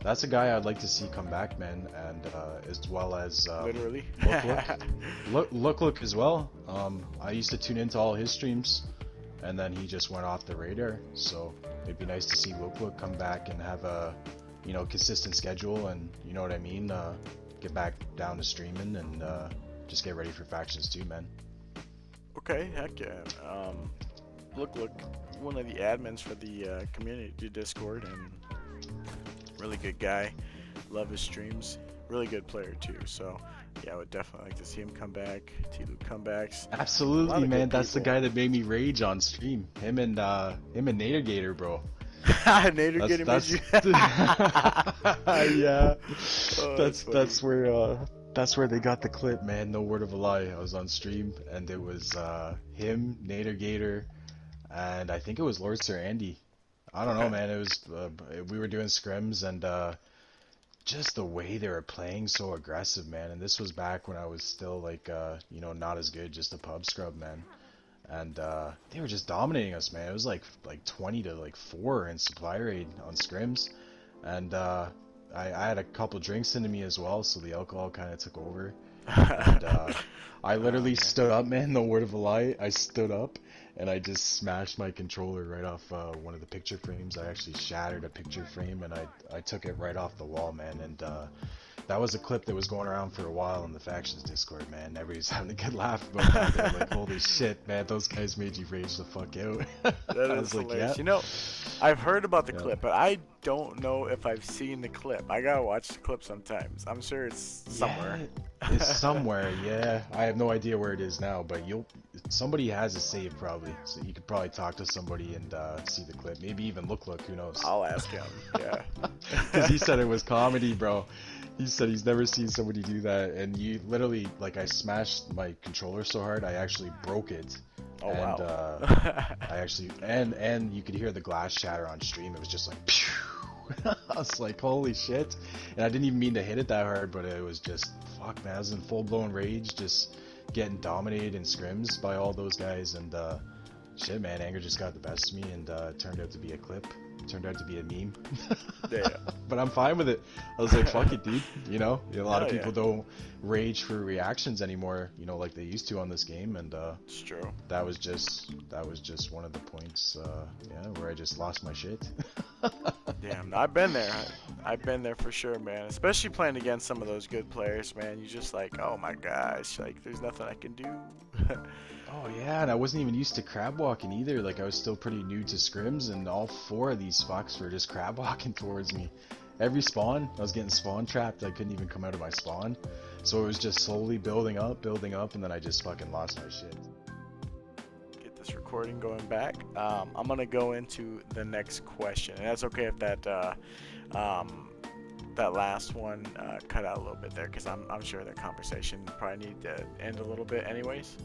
that's a guy I'd like to see come back, man. And as well as Literally. Look as well. I used to tune into all his streams, and then he just went off the radar. So it'd be nice to see Look come back and have a consistent schedule, and you know what I mean. Get back down to streaming and just get ready for factions too, man. Okay, heck yeah. Look, one of the admins for the community Discord, and really good guy. Love his streams. Really good player too. So yeah, I would definitely like to see him come back. TLOU comebacks. A lot Absolutely, of man. good That's the people. guy that made me rage on stream. Him and Nader Gator, bro. Nader That's getting made that's you. yeah. Oh, that's That's funny. that's where they got the clip, man. No word of a lie. I was on stream and it was him, Nader Gator, and I think it was Lord Sir Andy. I don't know, Okay. man. It was we were doing scrims, and just the way they were playing so aggressive, man. And this was back when I was still like not as good, just a pub scrub, man. And they were just dominating us, man. It was like 20 to like 4 in supply raid on scrims, and I had a couple drinks into me as well, so the alcohol kind of took over, and I Oh literally man. stood up, man. No word of a lie. I stood up and I just smashed my controller right off one of the picture frames. I actually shattered a picture frame, and I took it right off the wall, man. And that was a clip that was going around for a while in the factions Discord, man. Everybody's having a good laugh about that. They're like, "Holy shit, man! Those guys made you rage the fuck out." That I is was like, "Yeah, hilarious. I've heard about the yeah." clip, but I don't know if I've seen the clip. I gotta watch the clip sometimes. I'm sure it's somewhere. Yeah, it's somewhere. Yeah, I have no idea where it is now, but somebody has it saved probably, so you could probably talk to somebody and see the clip. Maybe even look. Who knows? I'll ask him. Yeah. Because he said it was comedy, bro. He said he's never seen somebody do that, and you literally like I smashed my controller so hard I actually broke it, Oh and wow. I actually and you could hear the glass shatter on stream. It was just like, pew! I was like, holy shit! And I didn't even mean to hit it that hard, but it was just fuck, man. I was in full blown rage, just getting dominated in scrims by all those guys, and shit, man, anger just got the best of me, and it turned out to be a clip. Turned out to be a meme. Yeah. But I'm fine with it. I was like, fuck it, dude. A lot of Hell yeah. people don't rage for reactions anymore, like they used to on this game, and It's true. that was just one of the points, yeah, where I just lost my shit. Damn, I've been there. I've been there for sure, man. Especially playing against some of those good players, man. You just like, oh my gosh, like there's nothing I can do. Oh yeah, and I wasn't even used to crab walking either. Like I was still pretty new to scrims, and all four of these fucks were just crab walking towards me. Every spawn, I was getting spawn trapped. I couldn't even come out of my spawn, so it was just slowly building up, and then I just fucking lost my shit. Get this recording going back. I'm gonna go into the next question, and that's okay if that last one cut out a little bit there, because I'm sure that conversation probably need to end a little bit, anyways.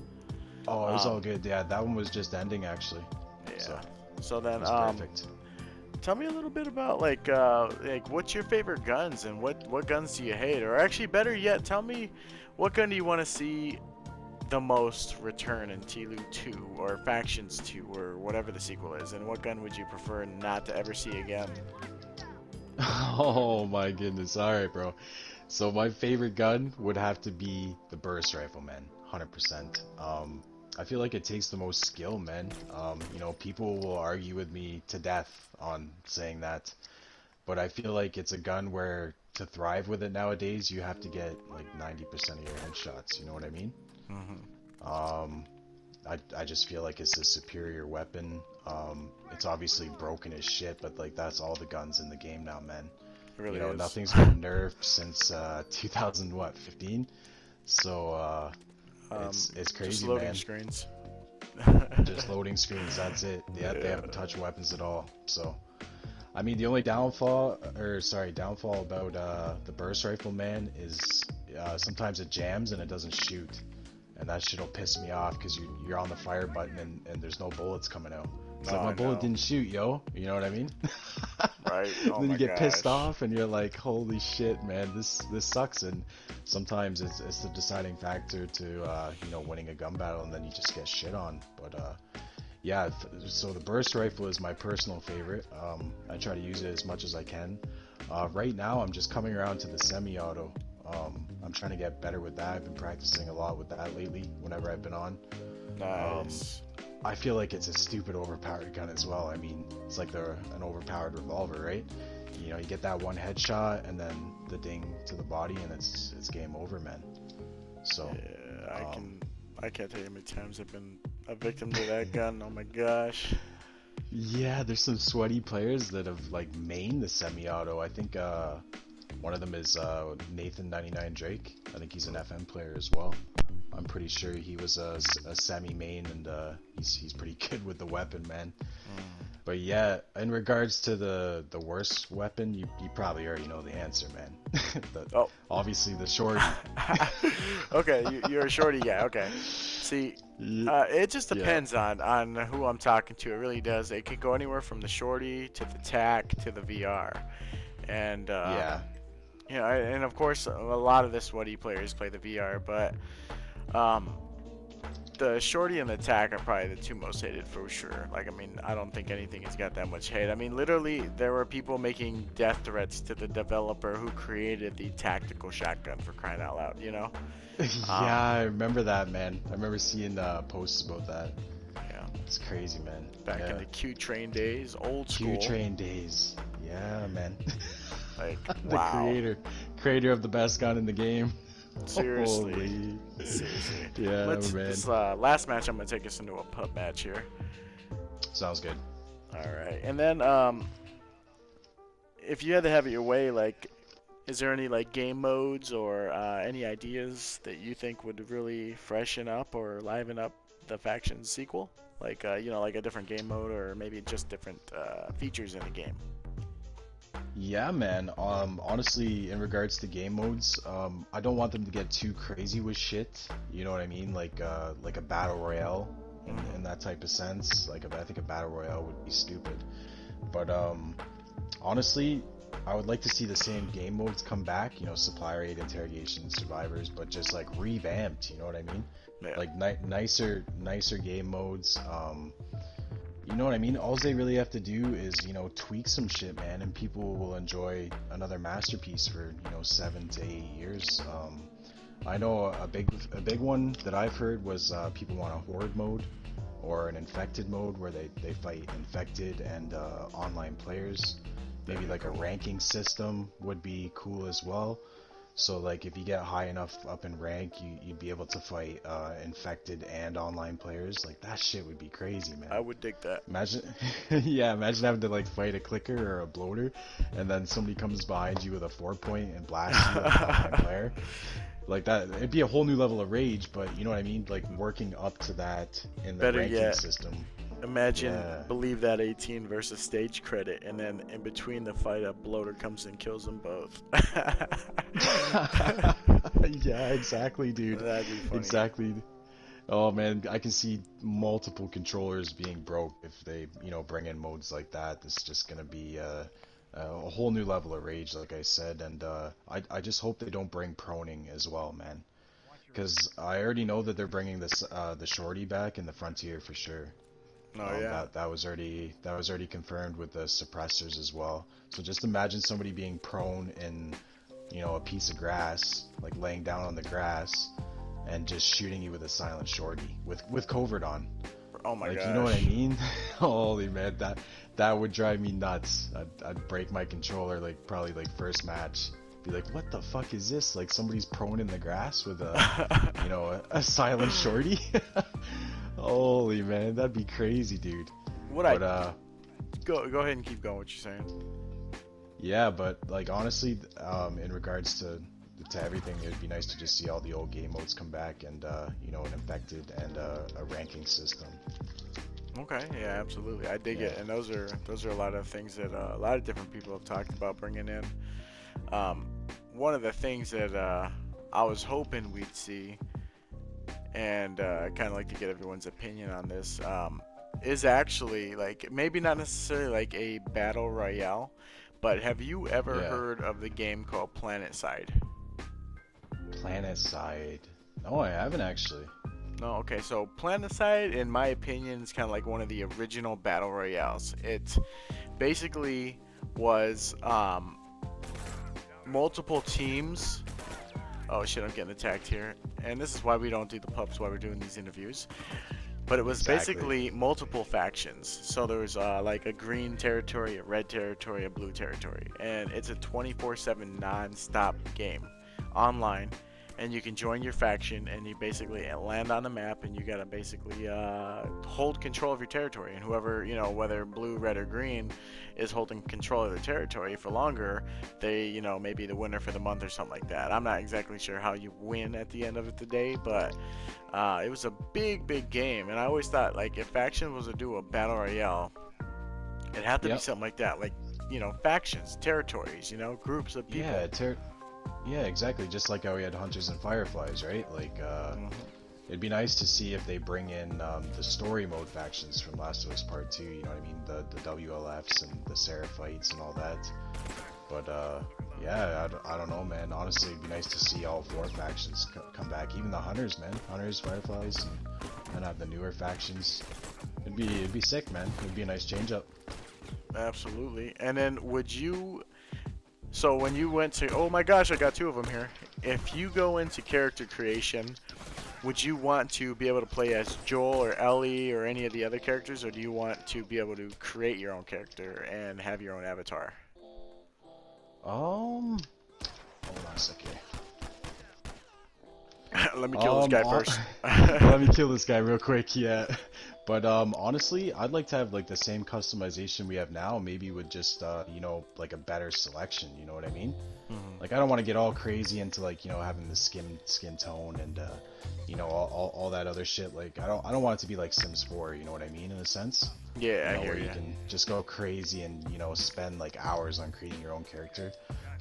Oh, it was all Um, good. Yeah, that one was just ending actually, so yeah. So it then, was perfect. tell me a little bit about like what's your favorite guns and what guns do you hate, or actually better yet, tell me what gun do you want to see the most return in TLOU 2 or Factions 2 or whatever the sequel is, and what gun would you prefer not to ever see again? Oh my goodness. All right, bro. So my favorite gun would have to be the burst rifle, man. 100%. I feel like it takes the most skill, man. People will argue with me to death on saying that, but I feel like it's a gun where to thrive with it nowadays, you have to get like 90% of your headshots. You know what I mean? Hmm. Um, I just feel like it's a superior weapon. It's obviously broken as shit, but like that's all the guns in the game now, man. It really is. Nothing's been nerfed since 2015. So it's Just crazy, loading man. screens. Just loading screens, that's it. Yeah, they Yeah. haven't touched weapons at all. So I mean, the only downfall about the burst rifle, man, is sometimes it jams and it doesn't shoot, and that shit'll piss me off because you're on the fire button and there's no bullets coming out. It's No, like my I bullet know. didn't shoot, yo. You know what I mean? Right? Oh Then you my get pissed gosh. off and you're like, holy shit, man, this sucks. And sometimes it's the deciding factor to winning a gun battle, and then you just get shit on. But yeah, so the burst rifle is my personal favorite. I try to use it as much as I can. Right now, I'm just coming around to the semi-auto. I'm trying to get better with that. I've been practicing a lot with that lately whenever I've been on. Um, Nice. I feel like it's a stupid overpowered gun as well. I mean, it's like an overpowered revolver, right? You get that one headshot and then the ding to the body, and it's game over, man. So, Yeah, um, I can't tell you how many times I've been a victim to that gun. Oh my gosh. yeah, there's some sweaty players that have like mained the semi-auto. I think one of them is Nathan 99 Drake. I think he's an FM player as well. I'm pretty sure he was a semi main, and he's pretty good with the weapon, man. Mm. But yeah, in regards to the worst weapon, you probably already know the answer, man. the, Oh. Obviously the shorty. Okay, you're a shorty guy. Okay. See, Ye- it just Yeah, depends on who I'm talking to. It really does. It could go anywhere from the shorty to the tac to the VR, and yeah, and of course a lot of the sweaty players play the VR, but um, the shorty and the tac are probably the two most hated for sure. Like, I mean, I don't think anything has got that much hate. I mean, literally, there were people making death threats to the developer who created the tactical shotgun, for crying out loud, you know? yeah. Um, I remember that, man. I remember seeing posts about that. yeah, It's crazy, man. back in Yeah, the Q train days, old Q school. Train days. Yeah, man. Like, The wow. creator of the best gun in the game. Seriously. Holy. Seriously. Yeah, Let's, man. this last match, I'm going to take us into a pub match here. Sounds good. All right. And then, if you had to have it your way, like, is there any like game modes or any ideas that you think would really freshen up or liven up the Factions sequel? Like like a different game mode or maybe just different features in the game. Yeah, man. Honestly, in regards to game modes, I don't want them to get too crazy with shit. You know what I mean? Like a battle royale Hmm. in that type of sense. I think a battle royale would be stupid. But honestly, I would like to see the same game modes come back. Supply rate, interrogation, survivors, but just like revamped. You know what I mean? Yeah. Like nicer game modes. You know what I mean? All they really have to do is, tweak some shit, man, and people will enjoy another masterpiece for, 7 to 8 years. I know a big one that I've heard was people want a horde mode, or an infected mode where they fight infected and online players. Maybe like a ranking system would be cool as well. So like if you get high enough up in rank, you'd be able to fight infected and online players. Like that shit would be crazy, I man. would dig that. Imagine, yeah, imagine having to like fight a clicker or a bloater, and then somebody comes behind you with a 4 point and blasts you like an online player. Like that, it'd be a whole new level of rage. But you know what I mean? Like working up to that in the Better ranking yet, system. imagine, Yeah. believe that 18 versus stage credit, and then in between the fight, a bloater comes and kills them both. Yeah, exactly, dude. That'd be funny. Exactly. Oh man, I can see multiple controllers being broke if they, bring in modes like that. This is just gonna be a whole new level of rage, like I said, and I just hope they don't bring proning as well, man. Because I already know that they're bringing this the shorty back in the Frontier for sure. Oh yeah. That was already confirmed with the suppressors as well. So just imagine somebody being prone in, a piece of grass, like laying down on the grass, and just shooting you with a silent shorty with covert on. Oh my Like, gosh. you know what I mean? Holy man, that would drive me nuts. I'd break my controller like probably like first match. Be like, what the fuck is this? Like somebody's prone in the grass with a silent shorty. Holy man, that'd be crazy, dude. What But I go ahead and keep going. What you're saying? yeah, but like honestly, in regards to everything, it'd be nice to just see all the old game modes come back and an infected and a ranking system. Okay, yeah, absolutely. I dig it, Yeah. and those are a lot of things that a lot of different people have talked about bringing in. Um, One of the things that I was hoping we'd see, and I kind of like to get everyone's opinion on this, is actually like maybe not necessarily like a battle royale, but have you ever Yeah. heard of the game called Planet Side? Planet side. No, I haven't actually. No, okay, so Planetside, in my opinion, is kind of like one of the original battle royales. It basically was multiple teams. Oh shit, I'm getting attacked here. And this is why we don't do the pubs while we're doing these interviews. But it was Exactly. basically multiple factions. So there was like a green territory, a red territory, a blue territory. And it's a 24/7 non-stop game online. And you can join your faction and you basically land on the map and you gotta basically hold control of your territory. And whoever, whether blue, red, or green is holding control of their territory for longer, they, may be the winner for the month or something like that. I'm not exactly sure how you win at the end of the day, but it was a big, big game. And I always thought, like, if faction was to do a battle royale, it had to be Yep. something like that. Like, factions, territories, groups of people. Yeah, exactly. Just like how we had Hunters and Fireflies, right? Like, Mhm. it'd be nice to see if they bring in the story mode factions from Last of Us Part 2, you know what I mean? The WLFs and the Seraphites and all that. But, yeah, I don't know, man. Honestly, it'd be nice to see all four factions come back. Even the Hunters, man. Hunters, Fireflies, and have the newer factions. It'd be sick, man. It'd be a nice change up. Absolutely. And then so when you went to, oh my gosh, I got two of them here. If you go into character creation, would you want to be able to play as Joel or Ellie or any of the other characters, or do you want to be able to create your own character and have your own avatar? Hold on a second. Let me kill this guy Hon- first. Let me kill this guy real quick, yeah. But honestly, I'd like to have like the same customization we have now, maybe with just like a better selection. You know what I mean? Mhm. Like I don't want to get all crazy into like having the skin tone and all that other shit. Like I don't want it to be like Sims 4. You know what I mean? In a sense. Yeah, I hear Where you you. can just go crazy and spend like hours on creating your own character.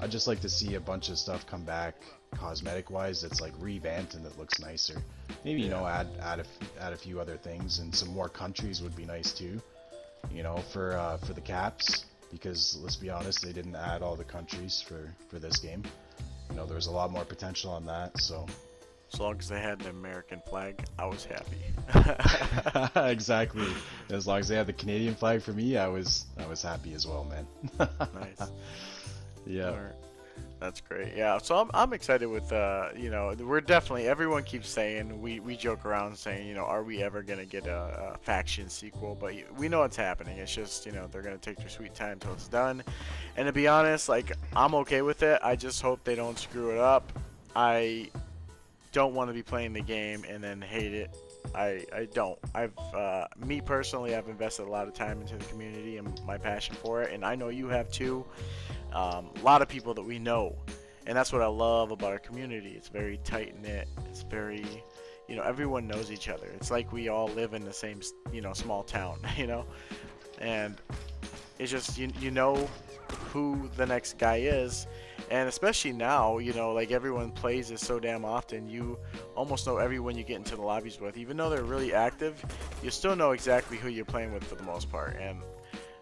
I'd just like to see a bunch of stuff come back cosmetic wise that's like revamped and that looks nicer. Maybe add a few other things, and some more countries would be nice too, for the caps, because let's be honest, they didn't add all the countries for this game. There was a lot more potential on that, so As long as they had an American flag, I was happy. exactly. As long as they had the Canadian flag for me, I was happy as well, man. Nice. Yeah. Alright. That's great. Yeah, so I'm excited with we're definitely, everyone keeps saying, we joke around saying, are we ever gonna get a faction sequel? But we know it's happening. It's just, they're gonna take their sweet time till it's done. And to be honest, like, I'm okay with it. I just hope they don't screw it up. I don't want to be playing the game and then hate it. I don't. Me personally, I've invested a lot of time into the community and my passion for it, and I know you have too. A lot of people that we know, and that's what I love about our community. It's very tight knit. It's very, everyone knows each other. It's like we all live in the same, small town, and it's just you know who the next guy is, and especially now, like everyone plays this so damn often, you almost know everyone you get into the lobbies with, even though they're really active. You still know exactly who you're playing with for the most part, and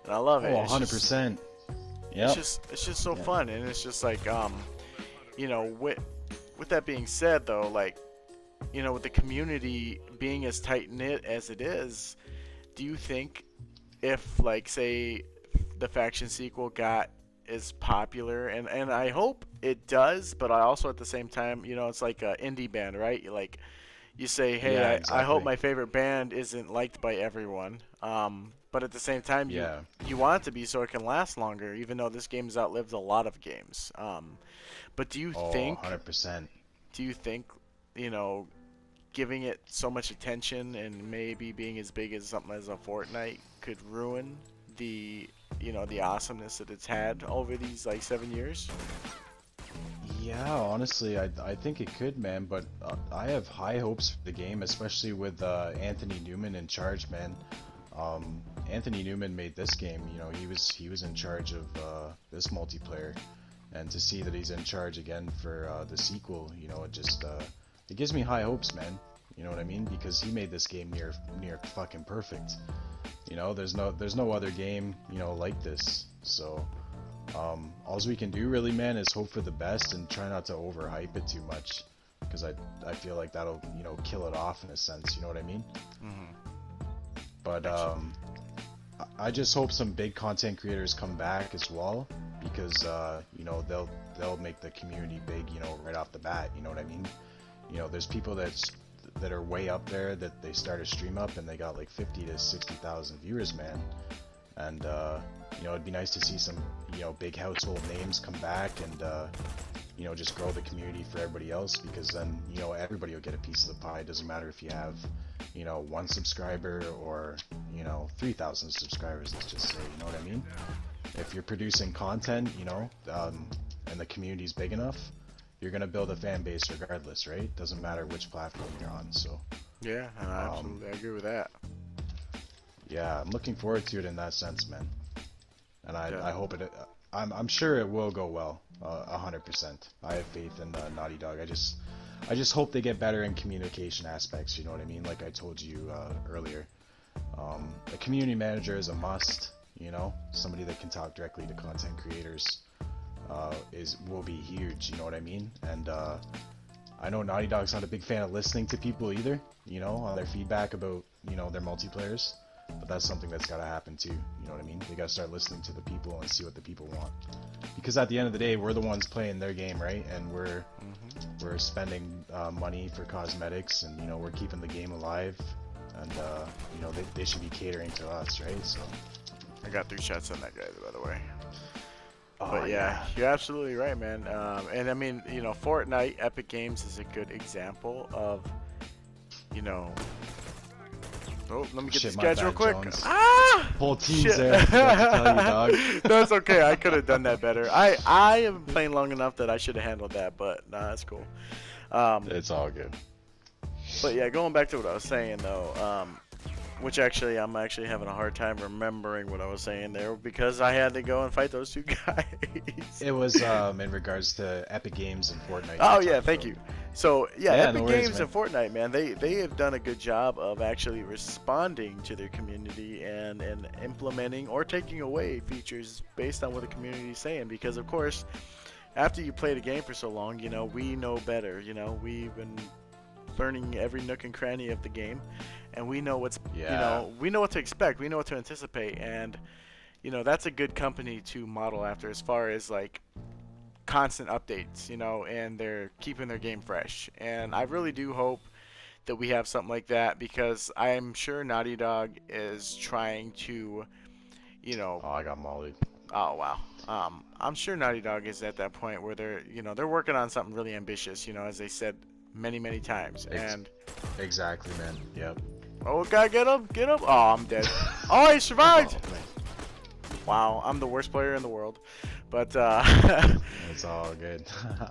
I love it. Oh, It's just 100%. it's Yep. just it's just so Yeah. fun, and it's just like with that being said though, like, with the community being as tight knit as it is, do you think if, like, say the faction sequel got as popular, and I hope it does, but I also at the same time, it's like a indie band, right? You say, hey, Yeah, I hope exactly. my favorite band isn't liked by everyone. But at the same time, Yeah. you want it to be so it can last longer, even though this game's outlived a lot of games. But Oh, 100%. do you think, you know, giving it so much attention and maybe being as big as something as a Fortnite could ruin the, the awesomeness that it's had over these like 7 years? Yeah, honestly, I think it could, man. But I have high hopes for the game, especially with Anthony Newman in charge, man. Anthony Newman made this game. You know, he was in charge of this multiplayer, and to see that he's in charge again for the sequel, it just it gives me high hopes, man. You know what I mean? Because he made this game near fucking perfect. There's no other game like this. So all we can do really, man, is hope for the best and try not to overhype it too much, because I feel like that'll kill it off in a sense. You know what I mean? Mm-hmm. But Actually, I just hope some big content creators come back as well, because they'll make the community big, right off the bat. You know what I mean? There's people that are way up there that they start a stream up and they got like 50 to 60,000 viewers, man. And it'd be nice to see some big household names come back and just grow the community for everybody else, because then everybody will get a piece of the pie. It doesn't matter if you have 1 subscriber or 3,000 subscribers, let's just say. You know what I mean? If you're producing content, and the community's big enough, you're gonna build a fan base regardless, right? Doesn't matter which platform you're on. So yeah, I um, absolutely agree with that. yeah, I'm looking forward to it in that sense, man. And Yeah. I hope it. I'm sure it will go well. 100%. I have faith in Naughty Dog. I just hope they get better in communication aspects. You know what I mean? Like I told you earlier, a community manager is a must. Somebody that can talk directly to content creators will be huge. You know what I mean? And I know Naughty Dog's not a big fan of listening to people either. On their feedback about their multiplayers. But that's something that's got to happen too. You know what I mean? They got to start listening to the people and see what the people want. Because at the end of the day, we're the ones playing their game, right? And we're Mm-hmm. we're spending money for cosmetics, and we're keeping the game alive. And they should be catering to us, right? So. I got 3 shots on that guy, by the way. Oh But yeah, yeah. you're absolutely right, man. And I mean, Fortnite, Epic Games is a good example of, you know. Oh, let me get Shit, these my guys real bad, quick. Jones. Ah! Whole team's Shit. there. I forgot to tell you, dog. That's okay. I could have done that better. I have been playing long enough that I should have handled that, but nah, that's cool. Um, It's all good. but yeah, going back to what I was saying though, which actually I'm actually having a hard time remembering what I was saying there because I had to go and fight those two guys. It was in regards to Epic Games and Fortnite. You Oh were yeah, talking thank about. you. So yeah, Yeah, Epic no worries, Games man. and Fortnite, man, they have done a good job of actually responding to their community and implementing or taking away features based on what the community is saying. Because of course, after you play the game for so long, we know better. We've been learning every nook and cranny of the game, and we know Yeah. we know what to expect, we know what to anticipate, and that's a good company to model after as far as like constant updates, you know, and they're keeping their game fresh. And I really do hope that we have something like that because I'm sure Naughty Dog is trying to, you know, Oh, I got molly. oh wow. I'm sure Naughty Dog is at that point where they're, you know, they're working on something really ambitious, you know, as they said many, many times. Ex And exactly, man. Yep. oh, gotta get him. Oh, I'm dead. Oh, he Oh survived. man, Wow, I'm the worst player in the world, but it's all good.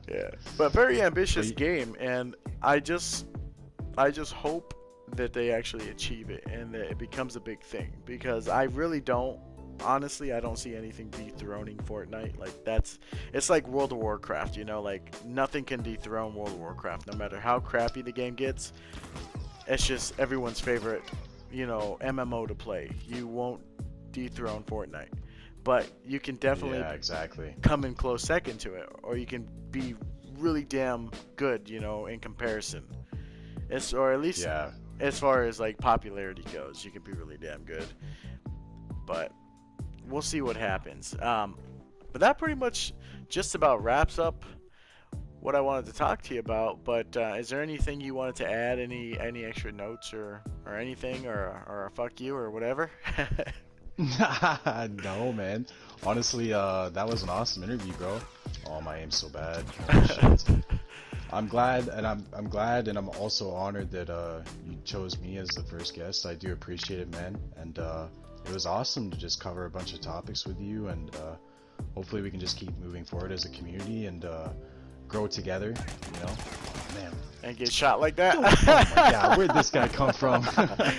yeah, but very But ambitious game, and I just hope that they actually achieve it and that it becomes a big thing because I really don't. Honestly, I don't see anything dethroning Fortnite. Like it's like World of Warcraft, you know, like nothing can dethrone World of Warcraft, no matter how crappy the game gets. It's just everyone's favorite, you know, MMO to play. You won't dethrone Fortnite, but you can definitely yeah, exactly. come in close second to it, or you can be really damn good, you know, in comparison. It's or at least Yeah. as far as like popularity goes, you can be really damn good. But we'll see what happens. But that pretty much just about wraps up what I wanted to talk to you about. But is there anything you wanted to add? Any extra notes or anything or a fuck you or whatever? No, man. Honestly, that was an awesome interview, bro. Oh, my aim's so bad. Holy shit. I'm glad, and I'm also honored that you chose me as the first guest. I do appreciate it, man. And it was awesome to just cover a bunch of topics with you, and hopefully we can just keep moving forward as a community and grow together. You know, man. And get shot like that? Oh my God, where'd this guy come from?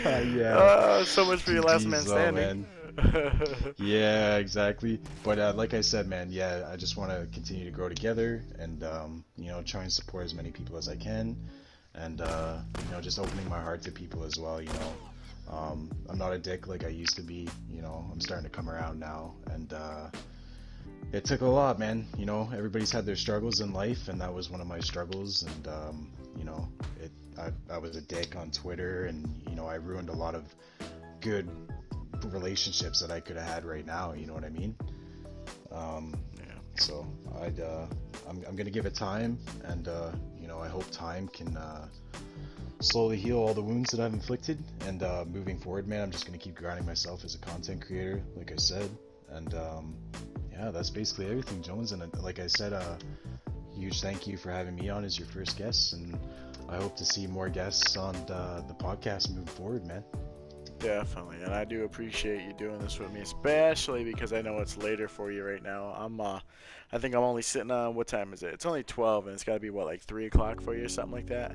Yeah. So much for your last man Jeez, standing. man. Yeah, exactly. But like I said, man, yeah, I just want to continue to grow together and you know, try and support as many people as I can, and you know, just opening my heart to people as well. You know, I'm not a dick like I used to be. You know, I'm starting to come around now, and it took a lot, man. You know, everybody's had their struggles in life, and that was one of my struggles. And you know, I was a dick on Twitter, and you know, I ruined a lot of good relationships that I could have had right now. You know what I mean? Yeah. So I'm gonna give it time, and you know, I hope time can slowly heal all the wounds that I've inflicted. And moving forward, man, I'm just gonna keep grinding myself as a content creator, like I said. And yeah, that's basically everything, Jones. And like I said, huge thank you for having me on as your first guest, and I hope to see more guests on the podcast moving forward, man. Definitely, and I do appreciate you doing this with me, especially because I know it's later for you right now. I think I'm only sitting on, what time is it? It's only 12, and it's got to be what, like 3 o'clock for you or something like that.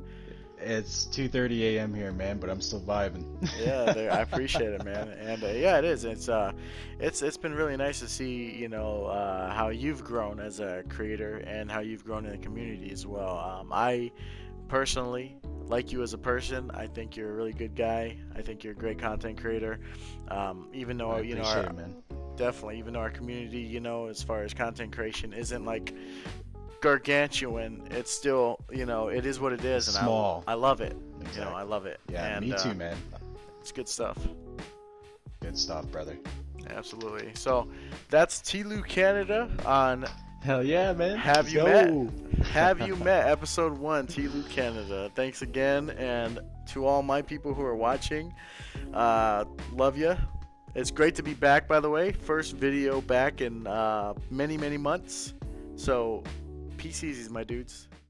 It's 2:30 a.m. here, man, but I'm still vibing. Yeah, I appreciate it, man. And yeah, it is. It's been really nice to see, you know, how you've grown as a creator and how you've grown in the community as well. I personally like you as a person. I think you're a really good guy. I think you're a great content creator. Even though I you know appreciate it, man. definitely, even though our community, you know, as far as content creation isn't like gargantuan, it's still, you know, it is what it is, and Small. I love it. Exactly. You know, I love it. Yeah, And me too, man. it's good stuff. Good stuff, brother. Absolutely. So that's TLOU Canada on Hell yeah, man. Have You Let's Met? go. Have You Met? Episode 1, TLOU Canada. Thanks again, and to all my people who are watching, love ya. It's great to be back, by the way. First video back in many, many months. So, peace easy, my dudes.